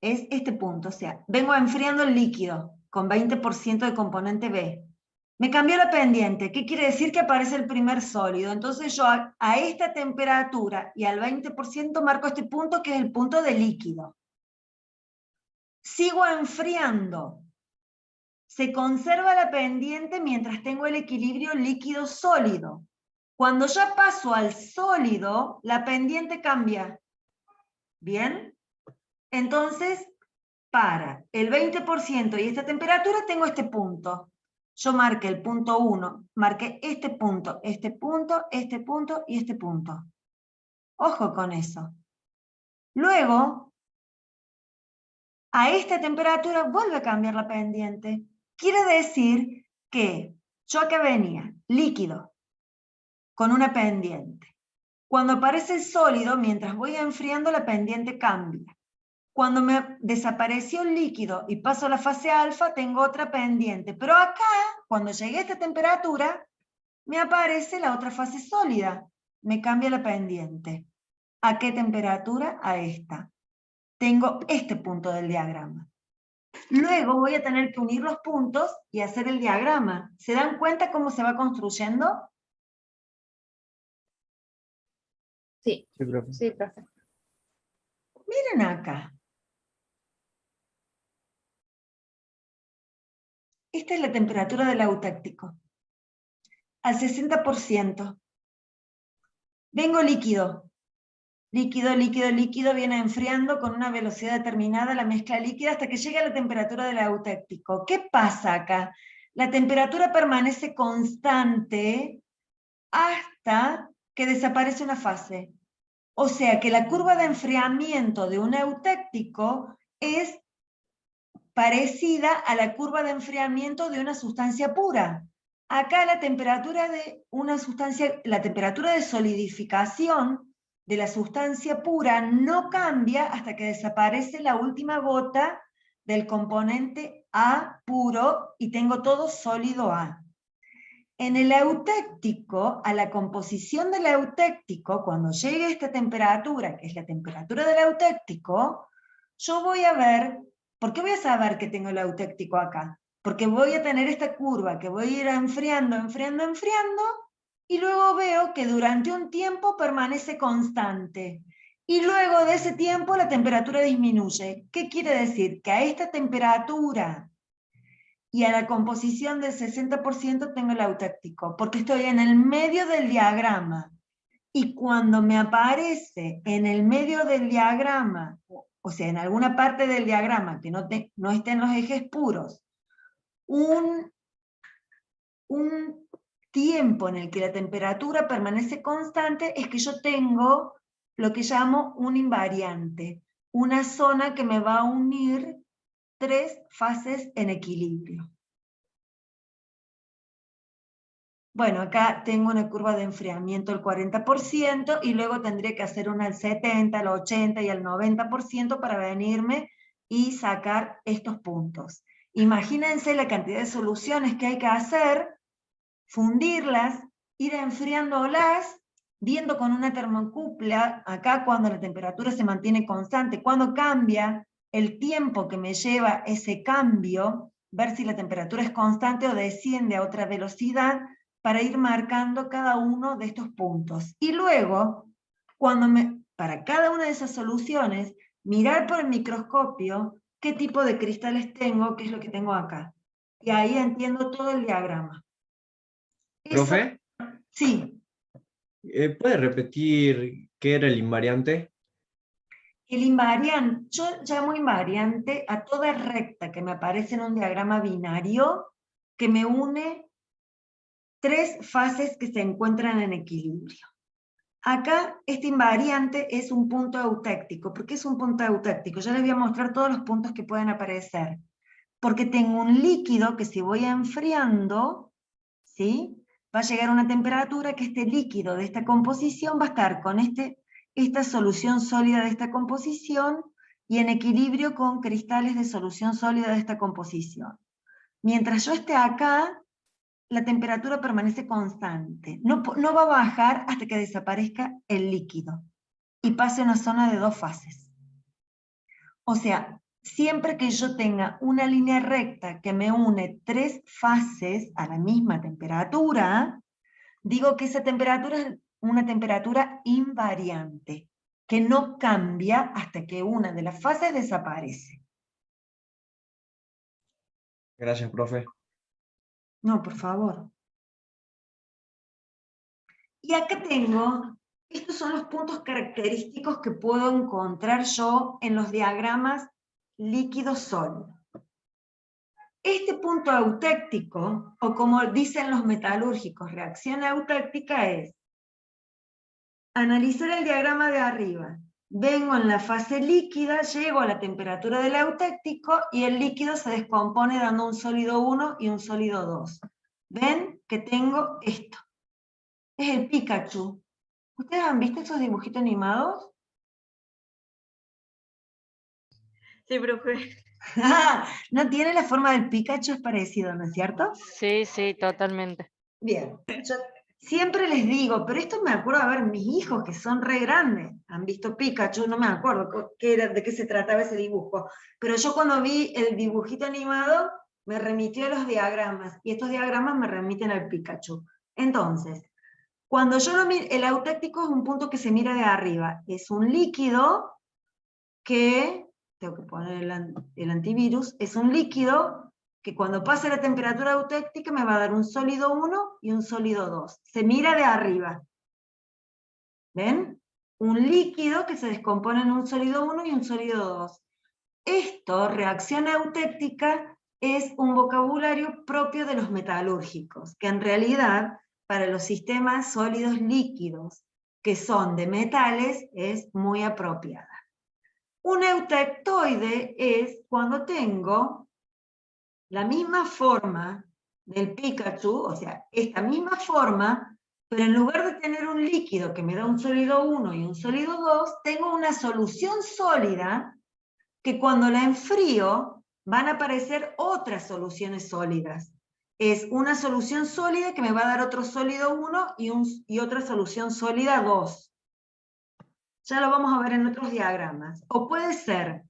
Speaker 1: es este punto, o sea, vengo enfriando el líquido con 20% de componente B. Me cambió la pendiente, ¿qué quiere decir? Que aparece el primer sólido. Entonces yo a esta temperatura y al 20% marco este punto que es el punto de líquido. Sigo enfriando. Se conserva la pendiente mientras tengo el equilibrio líquido-sólido. Cuando ya paso al sólido, la pendiente cambia. ¿Bien? Entonces, para el 20% y esta temperatura tengo este punto. Yo marqué el punto 1, marqué este punto, este punto, este punto y este punto. Ojo con eso. Luego, a esta temperatura vuelve a cambiar la pendiente. Quiere decir que yo acá venía, líquido, con una pendiente. Cuando aparece el sólido, mientras voy enfriando, la pendiente cambia. Cuando me desapareció el líquido y paso a la fase alfa, tengo otra pendiente. Pero acá, cuando llegué a esta temperatura, me aparece la otra fase sólida. Me cambia la pendiente. ¿A qué temperatura? A esta. Tengo este punto del diagrama. Luego voy a tener que unir los puntos y hacer el diagrama. ¿Se dan cuenta cómo se va construyendo?
Speaker 3: Sí,
Speaker 2: Sí, profe.
Speaker 3: sí, profe.
Speaker 1: Miren acá. Esta es la temperatura del eutáctico. Al 60%. Vengo líquido. Líquido, líquido, líquido, viene enfriando con una velocidad determinada la mezcla líquida hasta que llega a la temperatura del eutáctico. ¿Qué pasa acá? La temperatura permanece constante hasta que desaparece una fase. O sea que la curva de enfriamiento de un eutáctico es parecida a la curva de enfriamiento de una sustancia pura. Acá la temperatura de una sustancia, la temperatura de solidificación de la sustancia pura no cambia hasta que desaparece la última gota del componente A puro y tengo todo sólido A. En el eutáctico, a la composición del eutáctico, cuando llegue a esta temperatura, que es la temperatura del eutáctico, yo voy a ver, ¿por qué voy a saber que tengo el eutáctico acá? Porque voy a tener esta curva que voy a ir enfriando, enfriando, enfriando, y luego veo que durante un tiempo permanece constante. Y luego de ese tiempo la temperatura disminuye. ¿Qué quiere decir? Que a esta temperatura y a la composición del 60% tengo el eutáctico, porque estoy en el medio del diagrama. Y cuando me aparece en el medio del diagrama, o sea, en alguna parte del diagrama que no esté en los ejes puros, un tiempo en el que la temperatura permanece constante, es que yo tengo lo que llamo un invariante, una zona que me va a unir tres fases en equilibrio. Bueno, acá tengo una curva de enfriamiento del 40% y luego tendré que hacer una al 70, al 80 y al 90% para venirme y sacar estos puntos. Imagínense la cantidad de soluciones que hay que hacer, fundirlas, ir enfriándolas, viendo con una termocupla, acá cuando la temperatura se mantiene constante, cuando cambia, el tiempo que me lleva ese cambio, ver si la temperatura es constante o desciende a otra velocidad, para ir marcando cada uno de estos puntos. Y luego, para cada una de esas soluciones, mirar por el microscopio qué tipo de cristales tengo, qué es lo que tengo acá. Y ahí entiendo todo el diagrama.
Speaker 4: ¿Profe?
Speaker 1: Sí.
Speaker 4: ¿Puede repetir qué era el invariante?
Speaker 1: el invariante, yo llamo invariante a toda recta que me aparece en un diagrama binario que me une tres fases que se encuentran en equilibrio. Acá este invariante es un punto eutéctico. ¿Por qué es un punto eutéctico? Ya les voy a mostrar todos los puntos que pueden aparecer. Porque tengo un líquido que si voy enfriando, ¿sí?, va a llegar a una temperatura que este líquido de esta composición va a estar con esta solución sólida de esta composición y en equilibrio con cristales de solución sólida de esta composición. Mientras yo esté acá, la temperatura permanece constante. No va a bajar hasta que desaparezca el líquido y pase a una zona de dos fases. O sea, siempre que yo tenga una línea recta que me une tres fases a la misma temperatura, digo que esa temperatura es una temperatura invariante, que no cambia hasta que una de las fases desaparece.
Speaker 4: Gracias, profe.
Speaker 1: No, por favor. Y acá tengo, estos son los puntos característicos que puedo encontrar yo en los diagramas líquido-sólido. Este punto eutéctico, o como dicen los metalúrgicos, reacción eutéctica, es analizar el diagrama de arriba. Vengo en la fase líquida, llego a la temperatura del eutéctico y el líquido se descompone dando un sólido 1 y un sólido 2. ¿Ven que tengo esto? Es el Pikachu. ¿Ustedes han visto esos dibujitos animados?
Speaker 5: Sí, profe.
Speaker 1: ¿No tiene la forma del Pikachu? Es parecido, ¿no es cierto?
Speaker 7: Sí, sí, totalmente.
Speaker 1: Bien, yo siempre les digo, pero esto me acuerdo, a ver, mis hijos que son re grandes, han visto Pikachu, no me acuerdo de qué se trataba ese dibujo, pero yo cuando vi el dibujito animado, me remitió a los diagramas, y estos diagramas me remiten al Pikachu. Entonces, cuando yo lo miro, el eutéctico es un punto que se mira de arriba, es un líquido que, tengo que poner el antivirus, es un líquido que cuando pase la temperatura eutéctica me va a dar un sólido 1 y un sólido 2. Se mira de arriba. ¿Ven? Un líquido que se descompone en un sólido 1 y un sólido 2. Esto, reacción eutéctica, es un vocabulario propio de los metalúrgicos, que en realidad, para los sistemas sólidos líquidos, que son de metales, es muy apropiada. Un eutectoide es cuando tengo la misma forma del Pikachu, o sea, esta misma forma, pero en lugar de tener un líquido que me da un sólido 1 y un sólido 2, tengo una solución sólida que cuando la enfrío van a aparecer otras soluciones sólidas. Es una solución sólida que me va a dar otro sólido 1 y otra solución sólida 2. Ya lo vamos a ver en otros diagramas. O puede ser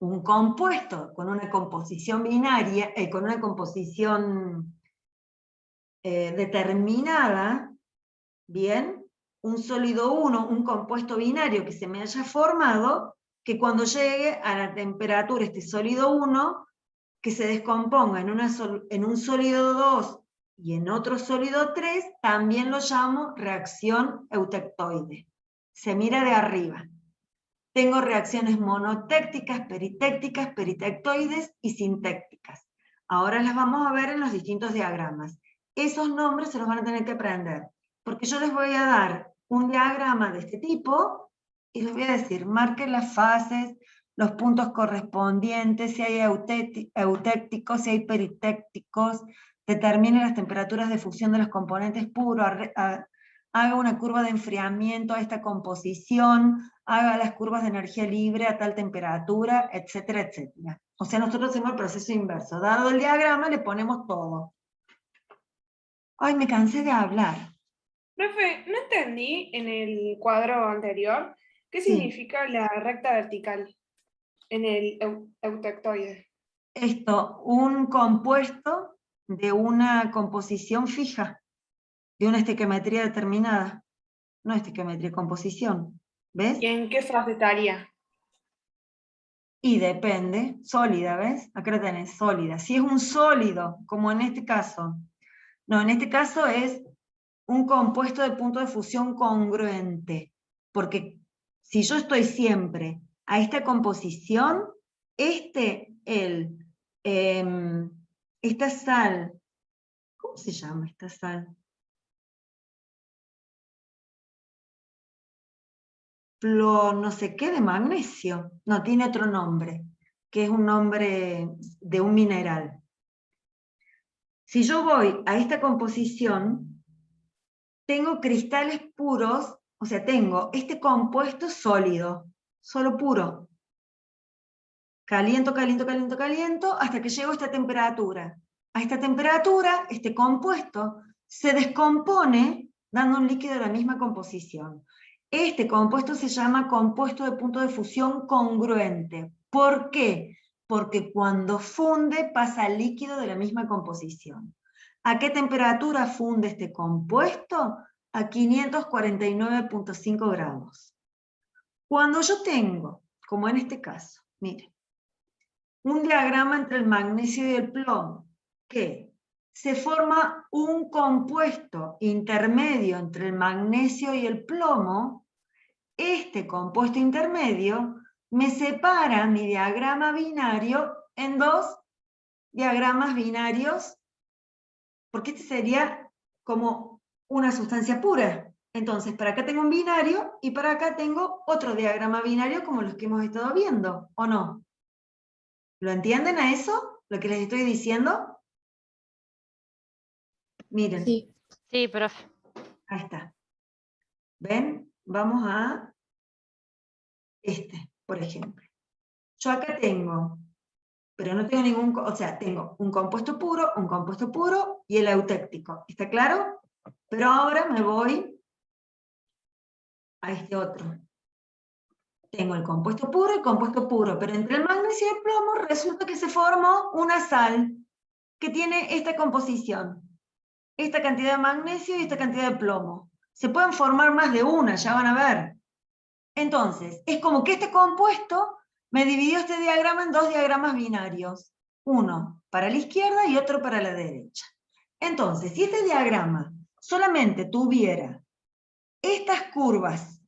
Speaker 1: un compuesto con una composición binaria, con una composición determinada, bien, un sólido 1, un compuesto binario que se me haya formado, que cuando llegue a la temperatura este sólido 1, que se descomponga en un sólido 2 y en otro sólido 3, también lo llamo reacción eutectoide. Se mira de arriba. Tengo reacciones monotécticas, peritectoides y sintécticas. Ahora las vamos a ver en los distintos diagramas. Esos nombres se los van a tener que aprender, porque yo les voy a dar un diagrama de este tipo y les voy a decir, marquen las fases, los puntos correspondientes, si hay eutécticos, si hay peritécticos, determinen las temperaturas de fusión de los componentes puros, haga una curva de enfriamiento a esta composición, haga las curvas de energía libre a tal temperatura, etcétera, etcétera. O sea, nosotros hacemos el proceso inverso. Dado el diagrama, le ponemos todo. Ay, me cansé de hablar.
Speaker 11: Profe, no entendí en el cuadro anterior qué significa la recta vertical en el eutectoide.
Speaker 1: Esto, un compuesto de una composición fija, de una estequiometría determinada. No estequiometría, composición. ¿Ves?
Speaker 11: ¿Y en qué fase estaría?
Speaker 1: Y depende, sólida, ¿ves? Acá lo tenés, sólida. Si es un sólido, como en este caso. No, en este caso es un compuesto de punto de fusión congruente, porque si yo estoy siempre a esta composición, esta sal, ¿cómo se llama esta sal? No sé qué de magnesio, no, tiene otro nombre, que es un nombre de un mineral. Si yo voy a esta composición, tengo cristales puros, o sea, tengo este compuesto sólido, solo puro. Caliento, caliento, caliento, caliento, hasta que llego a esta temperatura. A esta temperatura, este compuesto se descompone dando un líquido de la misma composición. Este compuesto se llama compuesto de punto de fusión congruente. ¿Por qué? Porque cuando funde pasa al líquido de la misma composición. ¿A qué temperatura funde este compuesto? A 549.5 grados. Cuando yo tengo, como en este caso, miren, un diagrama entre el magnesio y el plomo, que se forma un compuesto intermedio entre el magnesio y el plomo, este compuesto intermedio me separa mi diagrama binario en dos diagramas binarios, porque este sería como una sustancia pura. Entonces, para acá tengo un binario y para acá tengo otro diagrama binario como los que hemos estado viendo, ¿o no? ¿Lo entienden a eso? ¿Lo que les estoy diciendo? Miren.
Speaker 7: Sí, sí, profe.
Speaker 1: Ahí está. ¿Ven? Vamos a este, por ejemplo. Yo acá tengo, pero no tengo ningún, o sea, tengo un compuesto puro y el eutéctico. ¿Está claro? Pero ahora me voy a este otro. Tengo el compuesto puro, pero entre el magnesio y el plomo resulta que se formó una sal que tiene esta composición. Esta cantidad de magnesio y esta cantidad de plomo. Se pueden formar más de una, ya van a ver. Entonces, es como que este compuesto me dividió este diagrama en dos diagramas binarios. Uno para la izquierda y otro para la derecha. Entonces, si este diagrama solamente tuviera estas curvas,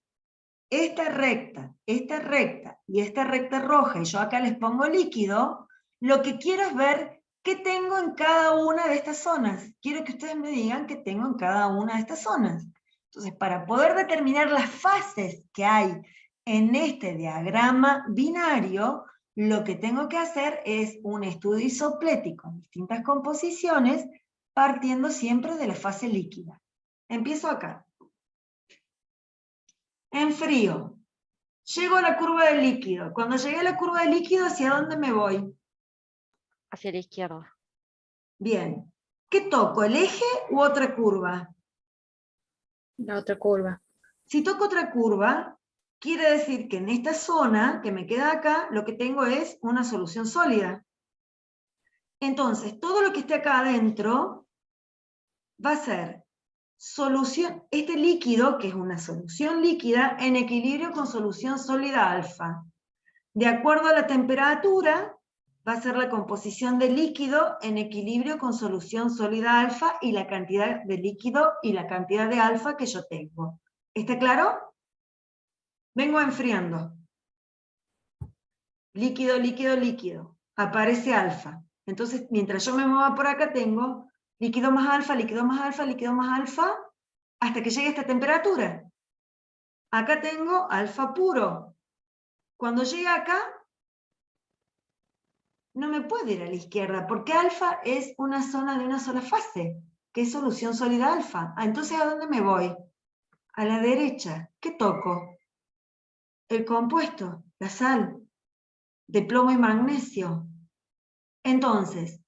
Speaker 1: esta recta y esta recta roja, y yo acá les pongo líquido, lo que quiero es ver qué tengo en cada una de estas zonas. Quiero que ustedes me digan qué tengo en cada una de estas zonas. Entonces, para poder determinar las fases que hay en este diagrama binario, lo que tengo que hacer es un estudio isoplético en distintas composiciones, partiendo siempre de la fase líquida. Empiezo acá. En frío. Llego a la curva del líquido. Cuando llegué a la curva del líquido, ¿hacia dónde me voy?
Speaker 7: Hacia la izquierda.
Speaker 1: Bien. ¿Qué toco? ¿El eje u otra curva?
Speaker 3: La otra curva.
Speaker 1: Si toco otra curva, quiere decir que en esta zona que me queda acá, lo que tengo es una solución sólida. Entonces, todo lo que esté acá adentro va a ser solución, este líquido, que es una solución líquida, en equilibrio con solución sólida alfa. De acuerdo a la temperatura, va a ser la composición del líquido en equilibrio con solución sólida alfa y la cantidad de líquido y la cantidad de alfa que yo tengo. ¿Está claro? Vengo enfriando. Líquido, líquido, líquido. Aparece alfa. Entonces, mientras yo me mueva por acá, tengo líquido más alfa, líquido más alfa, líquido más alfa, hasta que llegue a esta temperatura. Acá tengo alfa puro. Cuando llegue acá, no me puedo ir a la izquierda, porque alfa es una zona de una sola fase, que es solución sólida alfa. Entonces, ¿a dónde me voy? A la derecha. ¿Qué toco? El compuesto, la sal, de plomo y magnesio. Entonces,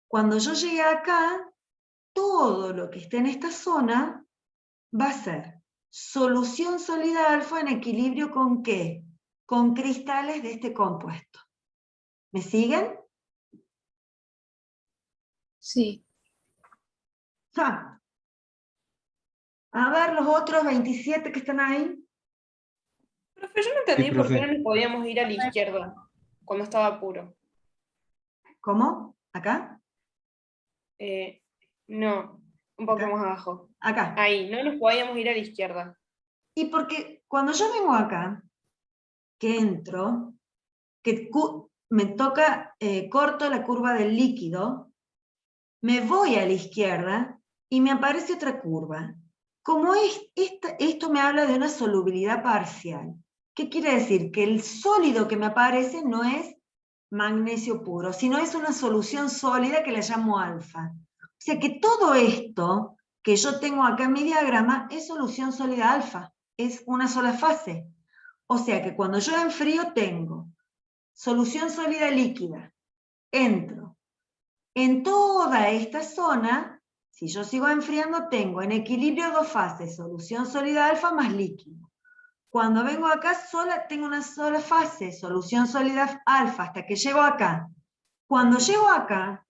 Speaker 1: cuando yo llegue acá, todo lo que esté en esta zona va a ser solución sólida alfa en equilibrio ¿con qué? Con cristales de este compuesto. ¿Me siguen?
Speaker 3: Sí.
Speaker 1: Ah. A ver los otros 27 que están ahí.
Speaker 11: Profe, yo no entendí por qué
Speaker 4: profe.
Speaker 11: no nos podíamos ir a la izquierda cuando estaba puro.
Speaker 1: ¿Cómo? ¿Acá?
Speaker 11: No, un poco
Speaker 1: Acá.
Speaker 11: más abajo.
Speaker 1: Acá.
Speaker 11: Ahí, no nos podíamos ir a la izquierda.
Speaker 1: Y porque cuando yo vengo acá, que entro, que me toca, corto la curva del líquido, me voy a la izquierda y me aparece otra curva. Como esto me habla de una solubilidad parcial. ¿Qué quiere decir? Que el sólido que me aparece no es magnesio puro, sino es una solución sólida que la llamo alfa. O sea que todo esto que yo tengo acá en mi diagrama es solución sólida alfa, es una sola fase. O sea que cuando yo enfrío tengo solución sólida líquida, entro. En toda esta zona, si yo sigo enfriando, tengo en equilibrio dos fases, solución sólida alfa más líquido. Cuando vengo acá, tengo una sola fase, solución sólida alfa, hasta que llego acá. Cuando llego acá,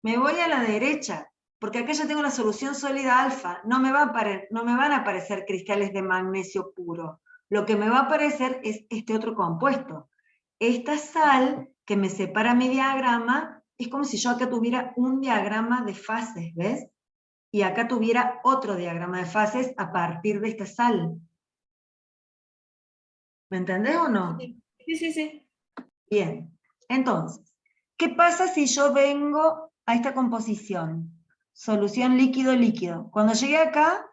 Speaker 1: me voy a la derecha, porque acá ya tengo la solución sólida alfa. No me van a aparecer cristales de magnesio puro. Lo que me va a aparecer es este otro compuesto. Esta sal que me separa mi diagrama, es como si yo acá tuviera un diagrama de fases, ¿ves? Y acá tuviera otro diagrama de fases a partir de esta sal. ¿Me entendés o no?
Speaker 11: Sí.
Speaker 1: Bien, entonces, ¿qué pasa si yo vengo a esta composición? Solución líquido-líquido. Cuando llegué acá,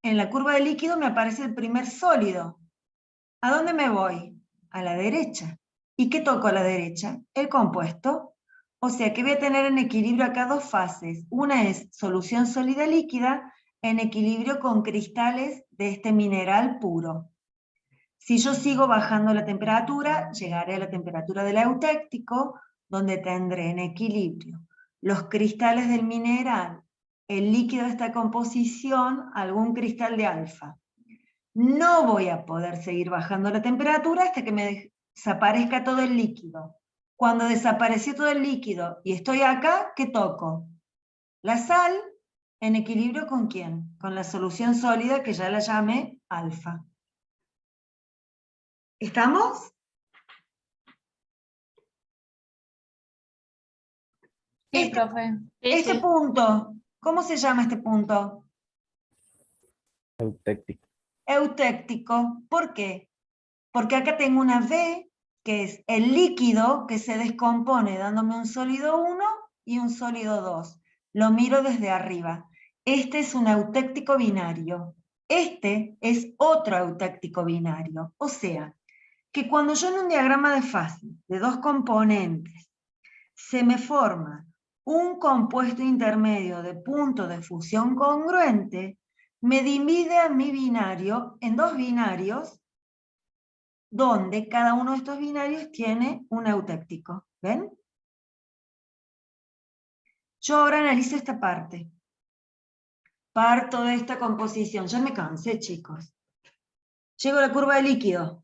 Speaker 1: en la curva de líquido me aparece el primer sólido. ¿A dónde me voy? A la derecha. ¿Y qué toco a la derecha? El compuesto. O sea que voy a tener en equilibrio acá dos fases. Una es solución sólida líquida en equilibrio con cristales de este mineral puro. Si yo sigo bajando la temperatura, llegaré a la temperatura del eutéctico, donde tendré en equilibrio los cristales del mineral, el líquido de esta composición, algún cristal de alfa. No voy a poder seguir bajando la temperatura hasta que me desaparezca todo el líquido. Cuando desapareció todo el líquido y estoy acá, ¿qué toco? La sal en equilibrio ¿con quién? Con la solución sólida que ya la llamé alfa. ¿Estamos?
Speaker 10: Sí, profe.
Speaker 1: Este punto, ¿cómo se llama este punto?
Speaker 2: Eutéctico.
Speaker 1: Eutéctico. ¿Por qué? Porque acá tengo una V, que es el líquido que se descompone dándome un sólido 1 y un sólido 2. Lo miro desde arriba. Este es un eutéctico binario. Este es otro eutéctico binario. O sea, que cuando yo en un diagrama de fase de dos componentes se me forma un compuesto intermedio de punto de fusión congruente, me divide a mi binario en dos binarios, donde cada uno de estos binarios tiene un eutéctico. ¿Ven? Yo ahora analizo esta parte. Parto de esta composición. Ya me cansé, chicos. Llego a la curva de líquido.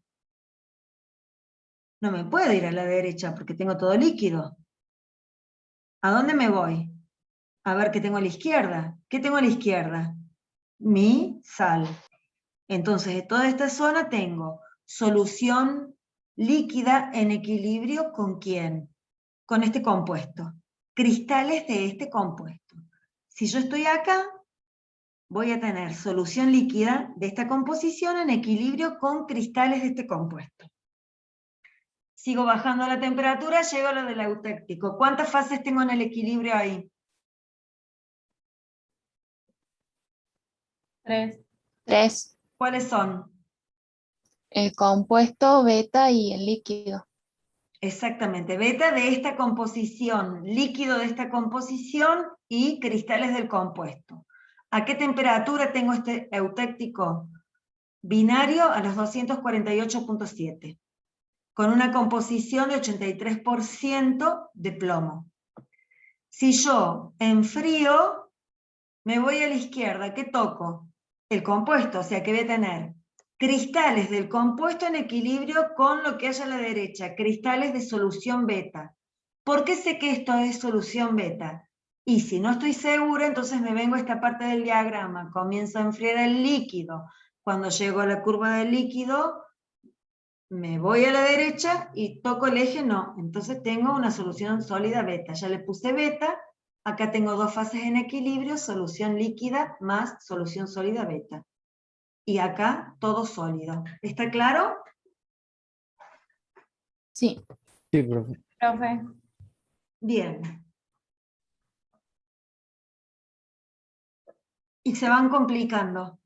Speaker 1: No me puedo ir a la derecha porque tengo todo líquido. ¿A dónde me voy? A ver qué tengo a la izquierda. ¿Qué tengo a la izquierda? Mi sal. Entonces, de toda esta zona tengo solución líquida en equilibrio ¿con quién? Con este compuesto. Cristales de este compuesto. Si yo estoy acá, voy a tener solución líquida de esta composición en equilibrio con cristales de este compuesto. Sigo bajando la temperatura, llego a lo del eutéctico. ¿Cuántas fases tengo en el equilibrio ahí?
Speaker 3: 3.
Speaker 1: ¿Cuáles son?
Speaker 3: El compuesto, beta y el líquido.
Speaker 1: Exactamente, beta de esta composición, líquido de esta composición y cristales del compuesto. ¿A qué temperatura tengo este eutéctico binario? A los 248.7, con una composición de 83% de plomo. Si yo enfrío, me voy a la izquierda, ¿qué toco? El compuesto, o sea que voy a tener cristales del compuesto en equilibrio con lo que haya a la derecha, cristales de solución beta. ¿Por qué sé que esto es solución beta? Y si no estoy segura, entonces me vengo a esta parte del diagrama, comienzo a enfriar el líquido. Cuando llego a la curva del líquido, me voy a la derecha y toco el eje no. Entonces tengo una solución sólida beta. Ya le puse beta, acá tengo dos fases en equilibrio, solución líquida más solución sólida beta. y acá todo sólido. ¿Está claro?
Speaker 3: Sí.
Speaker 2: Sí, profe.
Speaker 10: Profe.
Speaker 1: Bien. Y se van complicando.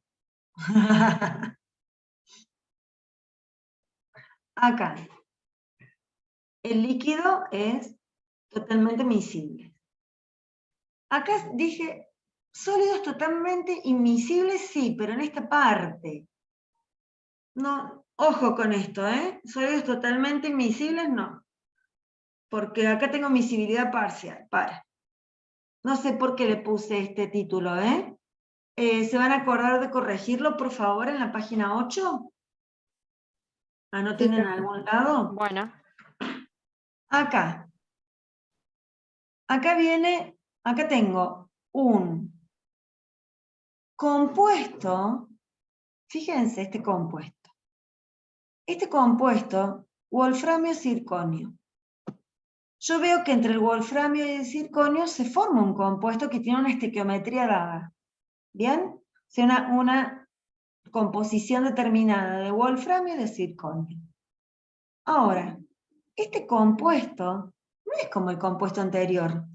Speaker 1: Acá. El líquido es totalmente miscible. Acá dije, sólidos totalmente inmiscibles, sí, pero en esta parte. No, ojo con esto, ¿eh? Sólidos totalmente inmiscibles, no. Porque acá tengo miscibilidad parcial, No sé por qué le puse este título, ¿eh? ¿Se van a acordar de corregirlo, por favor, en la página 8? ¿Anoten en algún lado?
Speaker 7: Bueno.
Speaker 1: Acá. Acá tengo un compuesto, fíjense este compuesto. Este compuesto, wolframio-circonio. Yo veo que entre el wolframio y el circonio se forma un compuesto que tiene una estequiometría dada. ¿Bien? O sea, una composición determinada de wolframio y de circonio. Ahora, este compuesto no es como el compuesto anterior.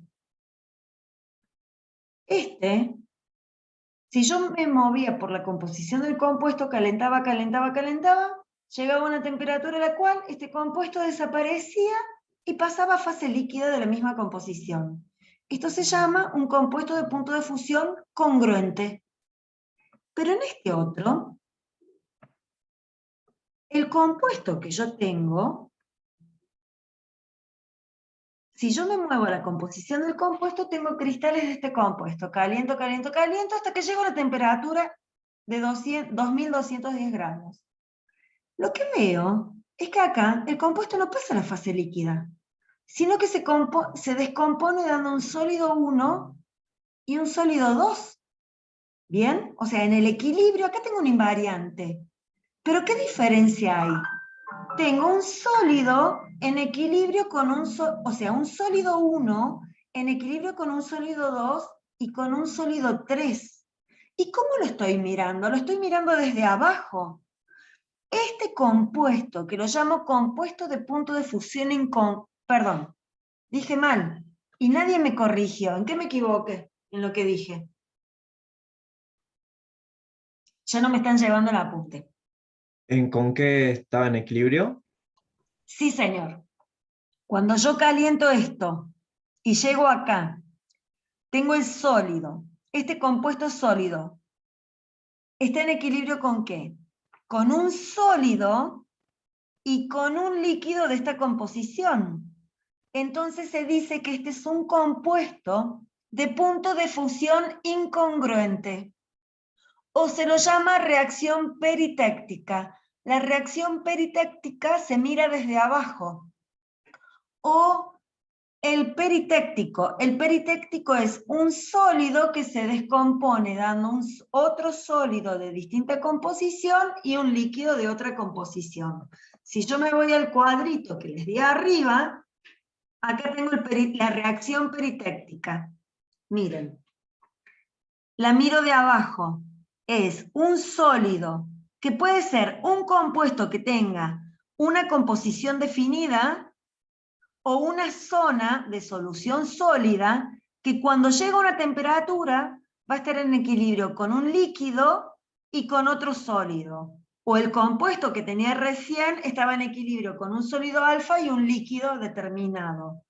Speaker 1: Si yo me movía por la composición del compuesto, calentaba, llegaba a una temperatura a la cual este compuesto desaparecía y pasaba a fase líquida de la misma composición. Esto se llama un compuesto de punto de fusión congruente. Pero en este otro, el compuesto que yo tengo, si yo me muevo a la composición del compuesto, tengo cristales de este compuesto. Caliento, hasta que llego a la temperatura de 2210 grados. Lo que veo es que acá el compuesto no pasa a la fase líquida, sino que se descompone dando un sólido 1 y un sólido 2. ¿Bien? O sea, en el equilibrio, acá tengo un invariante. ¿Pero qué diferencia hay? Tengo un sólido en equilibrio con un sólido 1 en equilibrio con un sólido 2 y con un sólido 3. ¿Y cómo lo estoy mirando? Lo estoy mirando desde abajo. Este compuesto, que lo llamo compuesto de punto de fusión perdón, dije mal, y nadie me corrigió. ¿En qué me equivoqué en lo que dije? Ya no me están llevando el apunte.
Speaker 4: ¿Con qué estaba en equilibrio?
Speaker 1: Sí, señor. Cuando yo caliento esto y llego acá, tengo el sólido. Este compuesto sólido está en equilibrio ¿con qué? Con un sólido y con un líquido de esta composición. Entonces se dice que este es un compuesto de punto de fusión incongruente. O se lo llama reacción peritéctica. La reacción peritéctica se mira desde abajo. O el peritéctico. El peritéctico es un sólido que se descompone dando otro sólido de distinta composición y un líquido de otra composición. Si yo me voy al cuadrito que les di arriba, acá tengo la reacción peritéctica. Miren, la miro de abajo. Es un sólido que puede ser un compuesto que tenga una composición definida o una zona de solución sólida que cuando llega a una temperatura va a estar en equilibrio con un líquido y con otro sólido. O el compuesto que tenía recién estaba en equilibrio con un sólido alfa y un líquido determinado.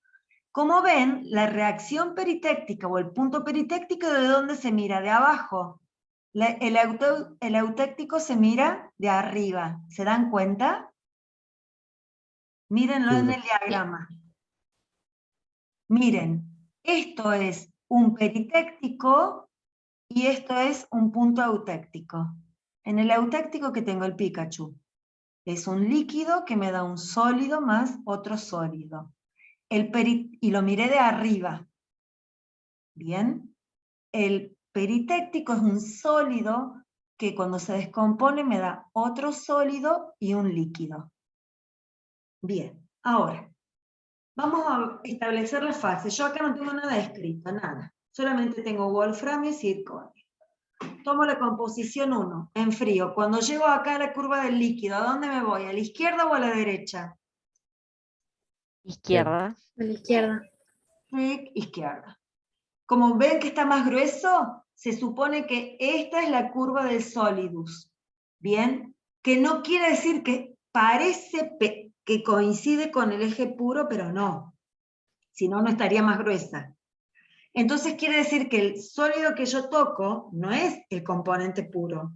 Speaker 1: Como ven, la reacción peritéctica o el punto peritéctico, ¿de dónde se mira? De abajo. El eutéctico se mira de arriba. ¿Se dan cuenta? Mírenlo en el diagrama. Miren, esto es un peritéctico y esto es un punto eutéctico. En el eutéctico que tengo el Pikachu. Es un líquido que me da un sólido más otro sólido. Y lo miré de arriba. ¿Bien? El peritéctico es un sólido que cuando se descompone me da otro sólido y un líquido. Bien, ahora, vamos a establecer las fases. Yo acá no tengo nada escrito, nada. Solamente tengo wolframio y circonio. tomo la composición 1, enfrío. Cuando llego acá a la curva del líquido, ¿a dónde me voy? ¿A la izquierda o a la derecha?
Speaker 7: Izquierda.
Speaker 3: A la izquierda.
Speaker 1: Clic, izquierda. Como ven que está más grueso, se supone que esta es la curva del solidus. ¿Bien? Que no quiere decir que parece que coincide con el eje puro, pero no. Si no, no estaría más gruesa. Entonces quiere decir que el sólido que yo toco no es el componente puro.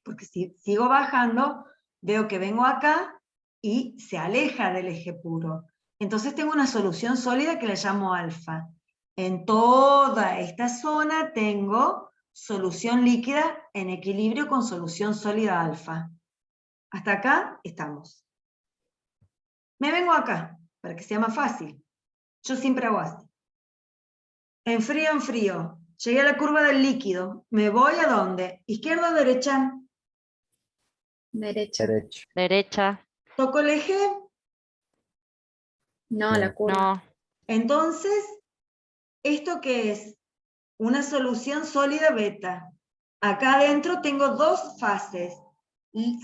Speaker 1: Porque si sigo bajando, veo que vengo acá y se aleja del eje puro. Entonces tengo una solución sólida que la llamo alfa. En toda esta zona tengo solución líquida en equilibrio con solución sólida alfa. Hasta acá estamos. Me vengo acá, para que sea más fácil. Yo siempre hago así. Enfrío, enfrío. Llegué a la curva del líquido. ¿Me voy a dónde? ¿Izquierda o derecha?
Speaker 3: Derecha.
Speaker 2: Derecho.
Speaker 7: Derecha.
Speaker 1: ¿Toco el eje?
Speaker 3: No, la curva.
Speaker 7: No.
Speaker 1: Entonces, ¿esto qué es? Una solución sólida beta. Acá adentro tengo dos fases.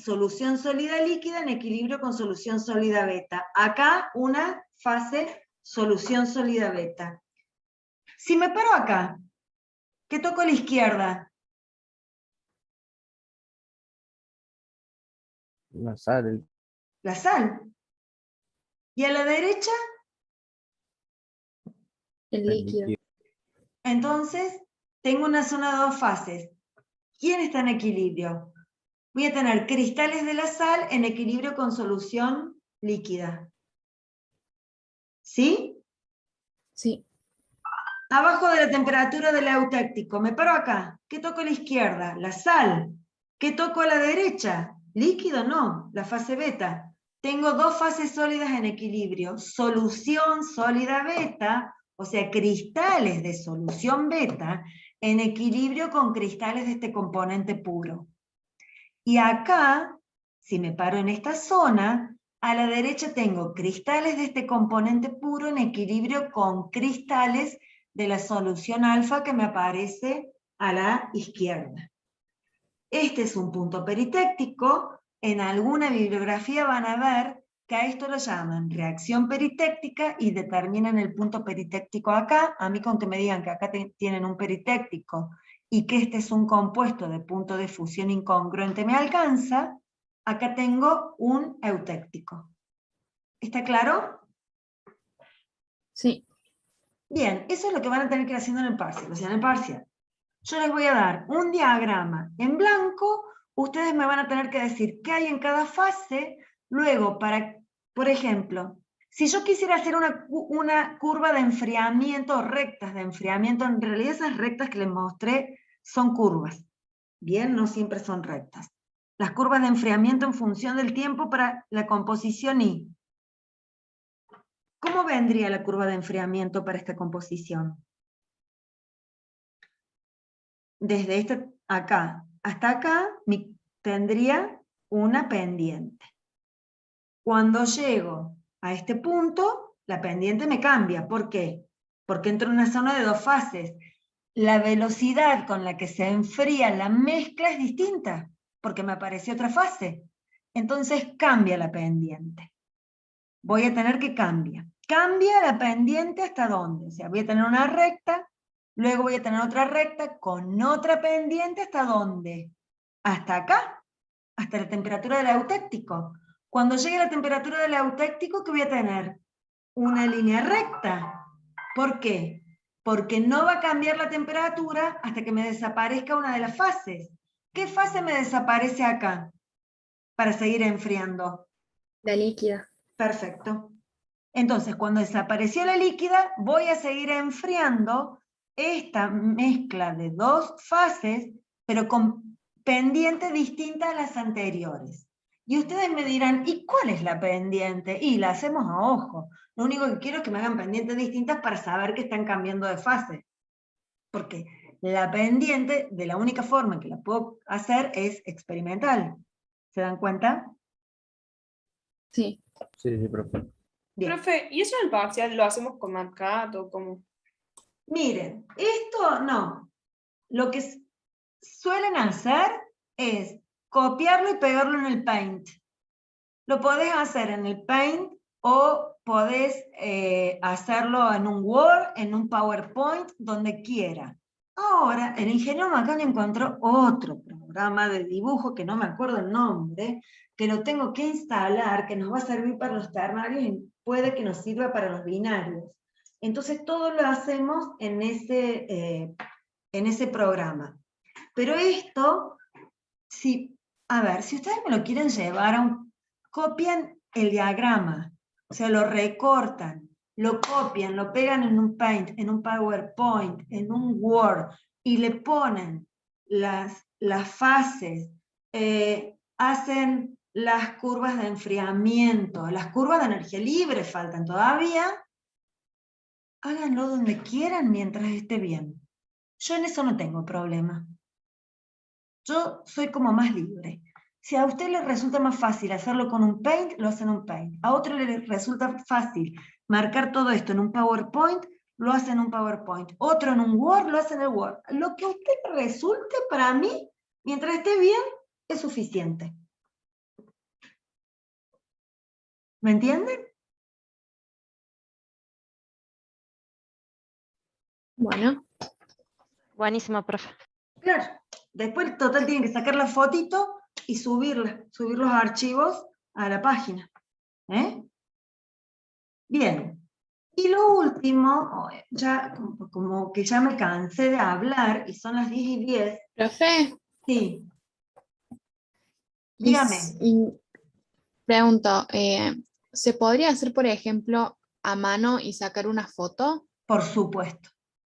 Speaker 1: Solución sólida líquida en equilibrio con solución sólida beta. Acá una fase solución sólida beta. Si me paro acá, ¿qué toco a la izquierda?
Speaker 2: La sal.
Speaker 1: La sal. ¿Y a la derecha?
Speaker 3: El líquido.
Speaker 1: Entonces, tengo una zona de dos fases. ¿Quién está en equilibrio? Voy a tener cristales de la sal en equilibrio con solución líquida. ¿Sí?
Speaker 3: Sí.
Speaker 1: Abajo de la temperatura del eutéctico, me paro acá. ¿Qué toco a la izquierda? La sal. ¿Qué toco a la derecha? Líquido, no, la fase beta. Tengo dos fases sólidas en equilibrio. Solución sólida beta, o sea, cristales de solución beta, en equilibrio con cristales de este componente puro. Y acá, si me paro en esta zona, a la derecha tengo cristales de este componente puro en equilibrio con cristales de la solución alfa que me aparece a la izquierda. Este es un punto peritéctico. En alguna bibliografía van a ver que a esto lo llaman reacción peritéctica y determinan el punto peritéctico acá. A mí con que me digan que acá tienen un peritéctico y que este es un compuesto de punto de fusión incongruente me alcanza, acá tengo un eutéctico. ¿Está claro?
Speaker 3: Sí.
Speaker 1: Bien, eso es lo que van a tener que ir haciendo en el parcial. O sea, en el parcial, yo les voy a dar un diagrama en blanco, ustedes me van a tener que decir qué hay en cada fase, luego para, por ejemplo, si yo quisiera hacer una curva de enfriamiento, rectas de enfriamiento, en realidad esas rectas que les mostré son curvas, bien, no siempre son rectas. Las curvas de enfriamiento en función del tiempo para la composición I. ¿Cómo vendría la curva de enfriamiento para esta composición? Desde acá hasta acá tendría una pendiente. Cuando llego a este punto, la pendiente me cambia. ¿Por qué? Porque entro en una zona de dos fases. La velocidad con la que se enfría la mezcla es distinta, porque me apareció otra fase. Entonces cambia la pendiente. Voy a tener que cambiar. Cambia la pendiente hasta dónde. O sea, voy a tener una recta, luego voy a tener otra recta con otra pendiente hasta dónde. Hasta acá, hasta la temperatura del eutéctico. Cuando llegue a la temperatura del eutéctico, ¿qué voy a tener? Una línea recta. ¿Por qué? Porque no va a cambiar la temperatura hasta que me desaparezca una de las fases. ¿Qué fase me desaparece acá para seguir enfriando?
Speaker 3: La líquida.
Speaker 1: Perfecto. Entonces, cuando desapareció la líquida, voy a seguir enfriando esta mezcla de dos fases, pero con pendiente distinta a las anteriores. Y ustedes me dirán, ¿y cuál es la pendiente? Y la hacemos a ojo. Lo único que quiero es que me hagan pendientes distintas para saber que están cambiando de fase. Porque la pendiente, de la única forma en que la puedo hacer es experimental. ¿Se dan cuenta?
Speaker 3: Sí.
Speaker 2: Sí, sí, profe.
Speaker 1: Bien.
Speaker 11: Profe, ¿y eso en el parcial lo hacemos con MatCat o cómo?
Speaker 1: Miren, esto no. Lo que suelen hacer es copiarlo y pegarlo en el Paint. Lo podés hacer en el Paint o podés hacerlo en un Word, en un PowerPoint, donde quiera. Ahora, el ingeniero Macani encontró otro programa de dibujo, que no me acuerdo el nombre, que lo tengo que instalar, que nos va a servir para los ternarios y puede que nos sirva para los binarios. Entonces todo lo hacemos en ese programa. Pero esto, a ver, si ustedes me lo quieren llevar copian el diagrama, o sea, lo recortan, lo copian, lo pegan en un Paint, en un PowerPoint, en un Word, y le ponen las fases, hacen las curvas de enfriamiento, las curvas de energía libre faltan todavía, háganlo donde quieran mientras esté bien. Yo en eso no tengo problema. Yo soy como más libre. Si a usted le resulta más fácil hacerlo con un Paint, lo hacen en un Paint. A otro le resulta fácil marcar todo esto en un PowerPoint, lo hacen en un PowerPoint. Otro en un Word, lo hacen en el Word. Lo que a usted le resulte, para mí, mientras esté bien, es suficiente. ¿Me entienden?
Speaker 3: Bueno.
Speaker 7: Buenísimo, profe.
Speaker 1: Claro. Después, total, tienen que sacar la fotito y subir los archivos a la página. Bien. Y lo último, ya como que ya me cansé de hablar, y son las 10:10.
Speaker 3: Profe.
Speaker 1: Sí. Dígame.
Speaker 3: Y pregunto, ¿se podría hacer, por ejemplo, a mano y sacar una foto?
Speaker 1: Por supuesto,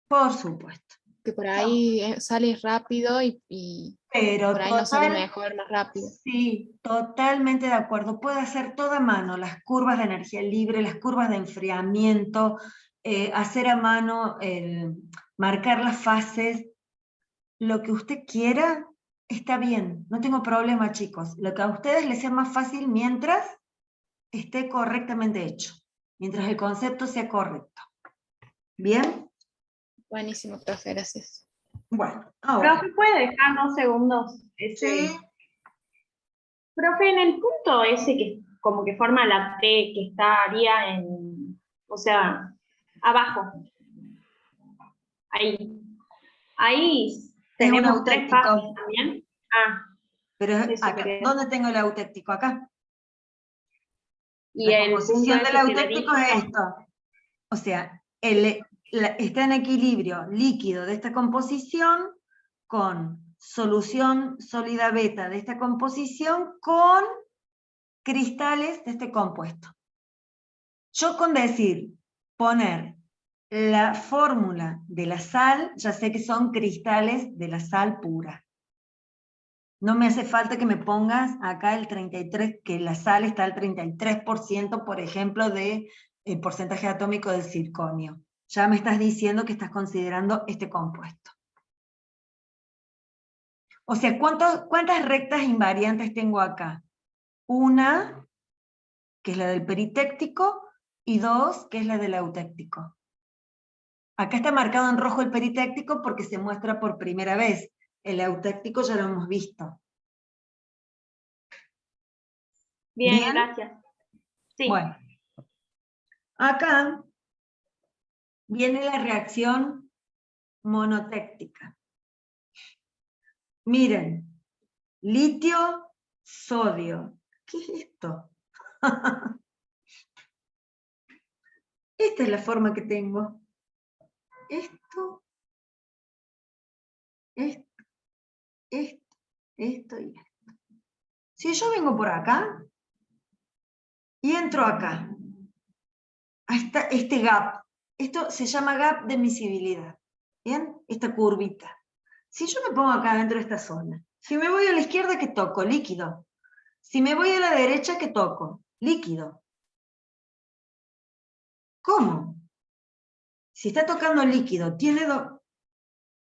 Speaker 1: por supuesto.
Speaker 3: Que por ahí sale rápido y
Speaker 1: pero
Speaker 3: por ahí nos sale mejor, más rápido.
Speaker 1: Sí, totalmente de acuerdo. Puede hacer toda a mano, las curvas de energía libre, las curvas de enfriamiento, hacer a mano, marcar las fases. Lo que usted quiera está bien, no tengo problema, chicos. Lo que a ustedes les sea más fácil mientras esté correctamente hecho, mientras el concepto sea correcto. ¿Bien?
Speaker 3: Buenísimo, profe, gracias.
Speaker 1: Bueno, ahora.
Speaker 6: Profe, ¿puede dejar 2 segundos?
Speaker 1: Sí.
Speaker 6: Profe, en el punto ese que como que forma la T, que estaría en, o sea, abajo. Ahí tenemos 3 fases también.
Speaker 1: Pero acá, ¿dónde tengo el eutéctico? Acá.
Speaker 6: Y
Speaker 1: la composición del eutéctico es esto. O sea, está en equilibrio líquido de esta composición con solución sólida beta de esta composición con cristales de este compuesto. Yo con poner la fórmula de la sal, ya sé que son cristales de la sal pura. No me hace falta que me pongas acá el 33, que la sal está al 33%, por ejemplo, de porcentaje atómico del circonio. Ya me estás diciendo que estás considerando este compuesto. O sea, ¿cuántas rectas invariantes tengo acá? Una, que es la del peritéctico, y 2, que es la del eutéctico. Acá está marcado en rojo el peritéctico porque se muestra por primera vez. El eutéctico ya lo hemos visto.
Speaker 6: Bien, gracias. Sí.
Speaker 1: Bueno, acá viene la reacción monotéctica. Miren, litio, sodio. ¿Qué es esto? Esta es la forma que tengo. Esto, esto y esto. Si yo vengo por acá y entro acá, hasta este gap, esto se llama gap de miscibilidad, ¿bien? Esta curvita. Si yo me pongo acá dentro de esta zona, si me voy a la izquierda, ¿qué toco? Líquido. Si me voy a la derecha, ¿qué toco? Líquido. ¿Cómo? Si está tocando líquido, ¿tiene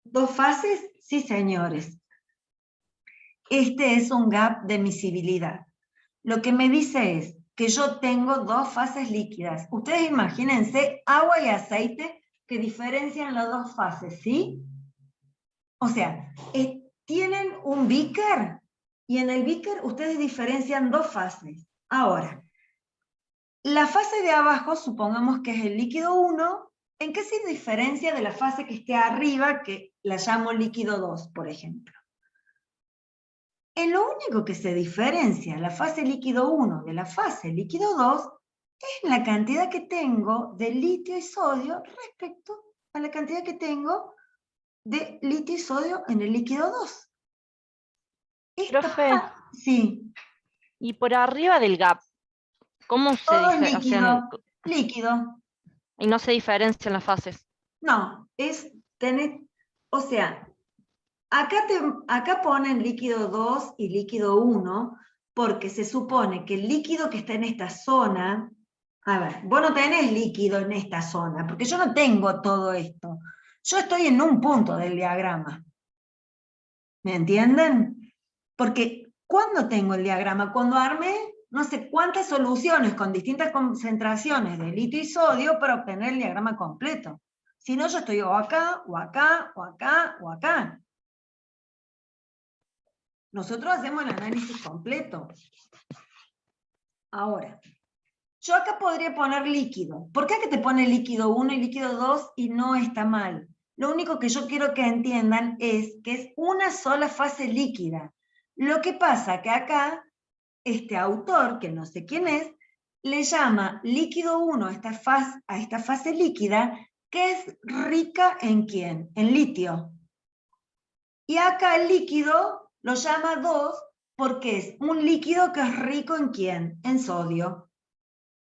Speaker 1: dos fases? Sí, señores. Este es un gap de miscibilidad. Lo que me dice es que yo tengo 2 fases líquidas. Ustedes imagínense agua y aceite que diferencian las 2 fases, ¿sí? O sea, tienen un beaker, y en el beaker ustedes diferencian dos fases. Ahora, la fase de abajo, supongamos que es el líquido 1, ¿en qué se diferencia de la fase que esté arriba, que la llamo líquido 2, por ejemplo? En lo único que se diferencia la fase líquido 1 de la fase líquido 2 es la cantidad que tengo de litio y sodio respecto a la cantidad que tengo de litio y sodio en el líquido 2.
Speaker 7: Profe,
Speaker 1: Sí.
Speaker 7: y por arriba del gap, ¿cómo se
Speaker 1: Todo es
Speaker 7: diferencia?
Speaker 1: líquido.
Speaker 7: Y no se diferencian las fases.
Speaker 1: No, es tener, o sea, acá ponen líquido 2 y líquido 1, porque se supone que el líquido que está en esta zona, a ver, vos no tenés líquido en esta zona, porque yo no tengo todo esto. Yo estoy en un punto del diagrama. ¿Me entienden? Porque ¿cuándo tengo el diagrama? Cuando armé no sé cuántas soluciones con distintas concentraciones de litio y sodio para obtener el diagrama completo. Si no, yo estoy o acá, o acá, o acá, o acá. Nosotros hacemos el análisis completo. Ahora, yo acá podría poner líquido. ¿Por qué que te pone líquido 1 y líquido 2 y no está mal? Lo único que yo quiero que entiendan es que es una sola fase líquida. Lo que pasa que acá, este autor, que no sé quién es, le llama líquido 1 a esta fase líquida, que es rica ¿en quién? En litio. Y acá el líquido lo llama 2 porque es un líquido que es rico ¿en quién? En sodio.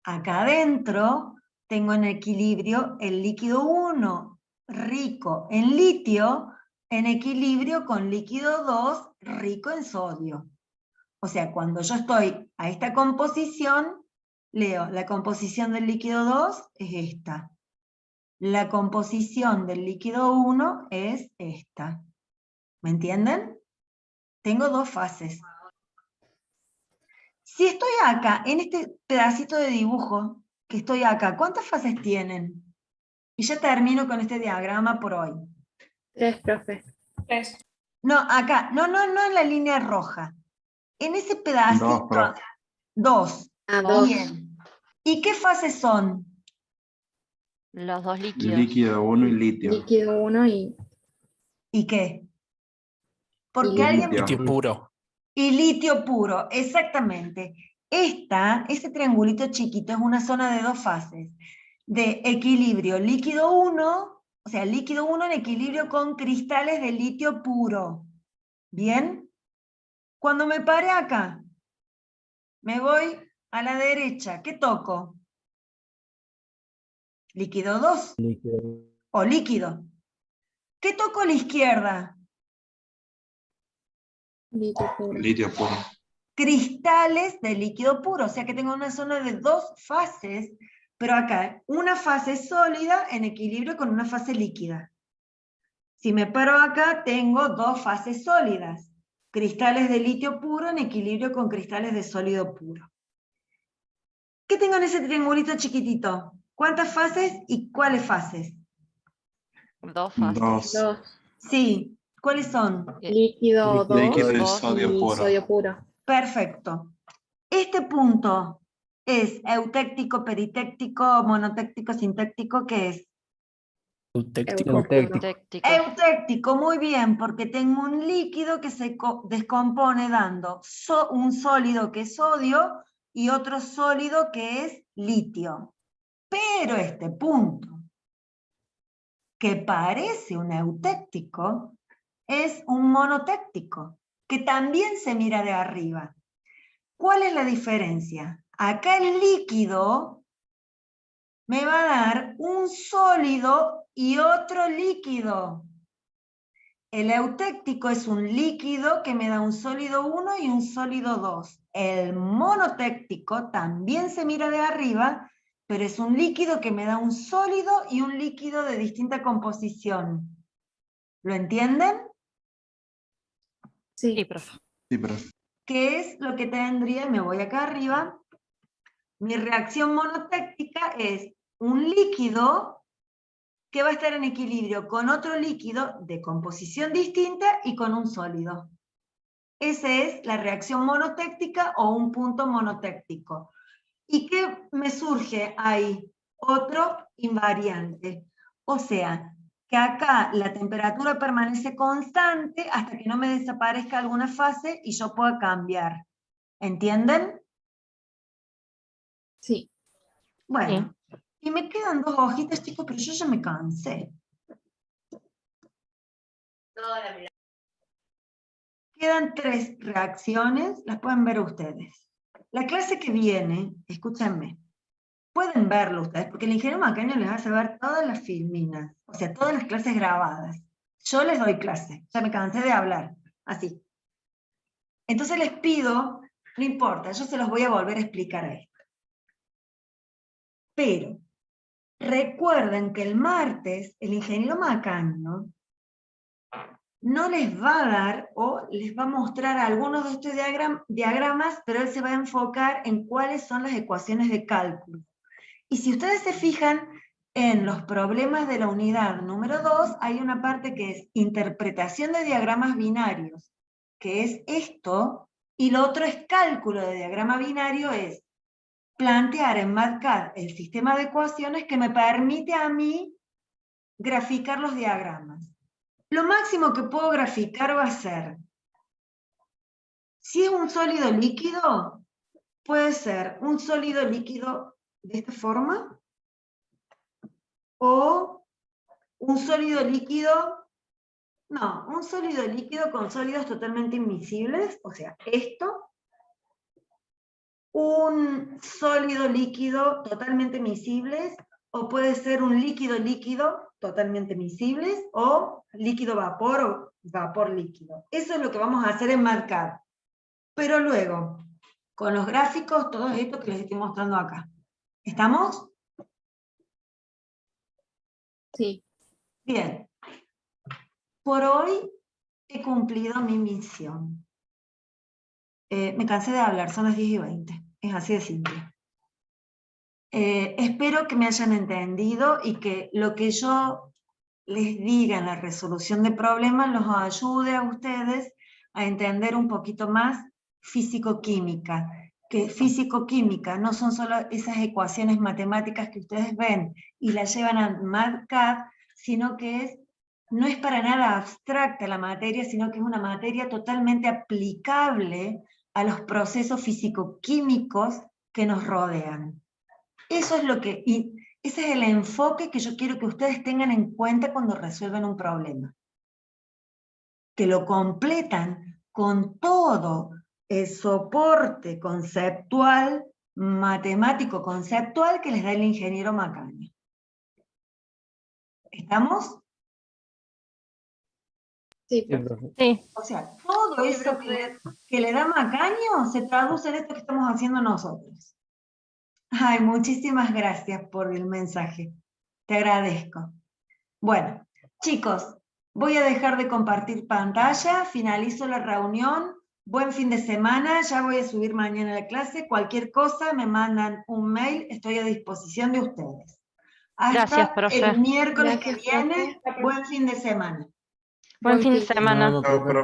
Speaker 1: Acá adentro tengo en equilibrio el líquido 1, rico en litio, en equilibrio con líquido 2, rico en sodio. O sea, cuando yo estoy a esta composición, leo, la composición del líquido 2 es esta. La composición del líquido 1 es esta. ¿Me entienden? Tengo dos fases. Si estoy acá, en este pedacito de dibujo que estoy acá, ¿cuántas fases tienen? Y ya termino con este diagrama por hoy.
Speaker 3: 3, profe.
Speaker 11: 3.
Speaker 1: No, acá, no en la línea roja. En ese pedacito, 2.
Speaker 3: Ah, 2.
Speaker 1: Bien. ¿Y qué fases son?
Speaker 7: Los dos líquidos.
Speaker 12: Líquido 1 y litio.
Speaker 3: Líquido 1 y...
Speaker 1: ¿Y qué? Porque
Speaker 3: Y
Speaker 1: alguien...
Speaker 9: Litio puro.
Speaker 1: Y litio puro, exactamente. Ese triangulito chiquito es una zona de dos fases. De equilibrio líquido 1, o sea, líquido 1 en equilibrio con cristales de litio puro. ¿Bien? Cuando me pare acá, me voy a la derecha. ¿Qué toco? Líquido 2.
Speaker 2: Líquido.
Speaker 1: O líquido. ¿Qué toco a la izquierda?
Speaker 3: litio puro.
Speaker 12: Litio puro.
Speaker 1: Cristales de líquido puro. O sea que tengo una zona de dos fases, pero acá una fase sólida en equilibrio con una fase líquida. Si me paro acá, tengo dos fases sólidas. Cristales de litio puro en equilibrio con cristales de sólido puro. ¿Qué tengo en ese triangulito chiquitito? ¿Cuántas fases y cuáles fases?
Speaker 7: Dos fases.
Speaker 12: 2.
Speaker 1: Sí. ¿Cuáles son?
Speaker 3: Líquido 2
Speaker 12: Líquido y
Speaker 3: y
Speaker 12: sodio puro.
Speaker 3: sodio puro.
Speaker 1: Perfecto. Este punto es eutéctico, peritéctico, monotéctico, sintéctico, ¿qué es?
Speaker 9: Eutéctico.
Speaker 7: Eutéctico.
Speaker 1: Eutéctico, muy bien, porque tengo un líquido que se descompone dando un sólido que es sodio y otro sólido que es litio. Pero este punto, que parece un eutéctico, es un monotéctico, que también se mira de arriba. ¿Cuál es la diferencia? Acá el líquido me va a dar un sólido y otro líquido. El eutéctico es un líquido que me da un sólido 1 y un sólido 2. El monotéctico también se mira de arriba, pero es un líquido que me da un sólido y un líquido de distinta composición. ¿Lo entienden?
Speaker 3: Sí,
Speaker 7: profe.
Speaker 12: Sí, profe.
Speaker 1: ¿Qué es lo que tendría? Me voy acá arriba. Mi reacción monotéctica es un líquido que va a estar en equilibrio con otro líquido de composición distinta y con un sólido. Esa es la reacción monotéctica o un punto monotéctico. ¿Y qué me surge ahí? Otro invariante. O sea, que acá la temperatura permanece constante hasta que no me desaparezca alguna fase y yo pueda cambiar. ¿Entienden?
Speaker 3: Sí.
Speaker 1: Bueno, y me quedan 2 hojitas, chicos, pero yo ya me cansé. Quedan 3 reacciones, las pueden ver ustedes. La clase que viene, escúchenme, pueden verlo ustedes, porque el ingeniero Macaño les hace ver todas las filminas, o sea, todas las clases grabadas. Yo les doy clase, ya me cansé de hablar, así. Entonces les pido, no importa, yo se los voy a volver a explicar a esto. Pero, recuerden que el martes, el ingeniero Macaño no les va a dar, o les va a mostrar algunos de estos diagramas, pero él se va a enfocar en cuáles son las ecuaciones de cálculo. Y si ustedes se fijan en los problemas de la unidad número 2, hay una parte que es interpretación de diagramas binarios, que es esto, y lo otro es cálculo de diagrama binario, es plantear en MATCAD el sistema de ecuaciones que me permite a mí graficar los diagramas. Lo máximo que puedo graficar va a ser, si es un sólido líquido, puede ser un sólido líquido de esta forma, o un sólido líquido, no, un sólido líquido con sólidos totalmente invisibles, o sea, esto, un sólido líquido totalmente miscibles, o puede ser un líquido líquido totalmente miscibles, o líquido vapor o vapor líquido. Eso es lo que vamos a hacer en MATCAD. Pero luego, con los gráficos, todo esto que les estoy mostrando acá. ¿Estamos?
Speaker 3: Sí.
Speaker 1: Bien. Por hoy he cumplido mi misión. Me cansé de hablar, son las 10:20. Es así de simple. Espero que me hayan entendido y que lo que yo les diga en la resolución de problemas los ayude a ustedes a entender un poquito más físico-química. Que físico-química no son solo esas ecuaciones matemáticas que ustedes ven y las llevan a MATCAD, sino que no es para nada abstracta la materia, sino que es una materia totalmente aplicable a los procesos físico-químicos que nos rodean. Eso es lo que, y ese es el enfoque que yo quiero que ustedes tengan en cuenta cuando resuelven un problema. Que lo completan con todo el soporte conceptual, matemático conceptual que les da el ingeniero Macaño. ¿Estamos?
Speaker 3: Sí,
Speaker 7: Sí.
Speaker 1: O sea, todo eso que le da Macaño se traduce en esto que estamos haciendo nosotros. Ay, muchísimas gracias por el mensaje. Te agradezco. Bueno, chicos, voy a dejar de compartir pantalla, finalizo la reunión. Buen fin de semana, ya voy a subir mañana la clase. Cualquier cosa me mandan un mail, estoy a disposición de ustedes. Hasta
Speaker 7: Gracias, profe.
Speaker 1: el miércoles
Speaker 3: Gracias,
Speaker 1: que viene,
Speaker 3: profe.
Speaker 1: buen fin de semana.
Speaker 7: Buen fin de
Speaker 3: fin.
Speaker 7: semana.
Speaker 2: Nos vemos, profe.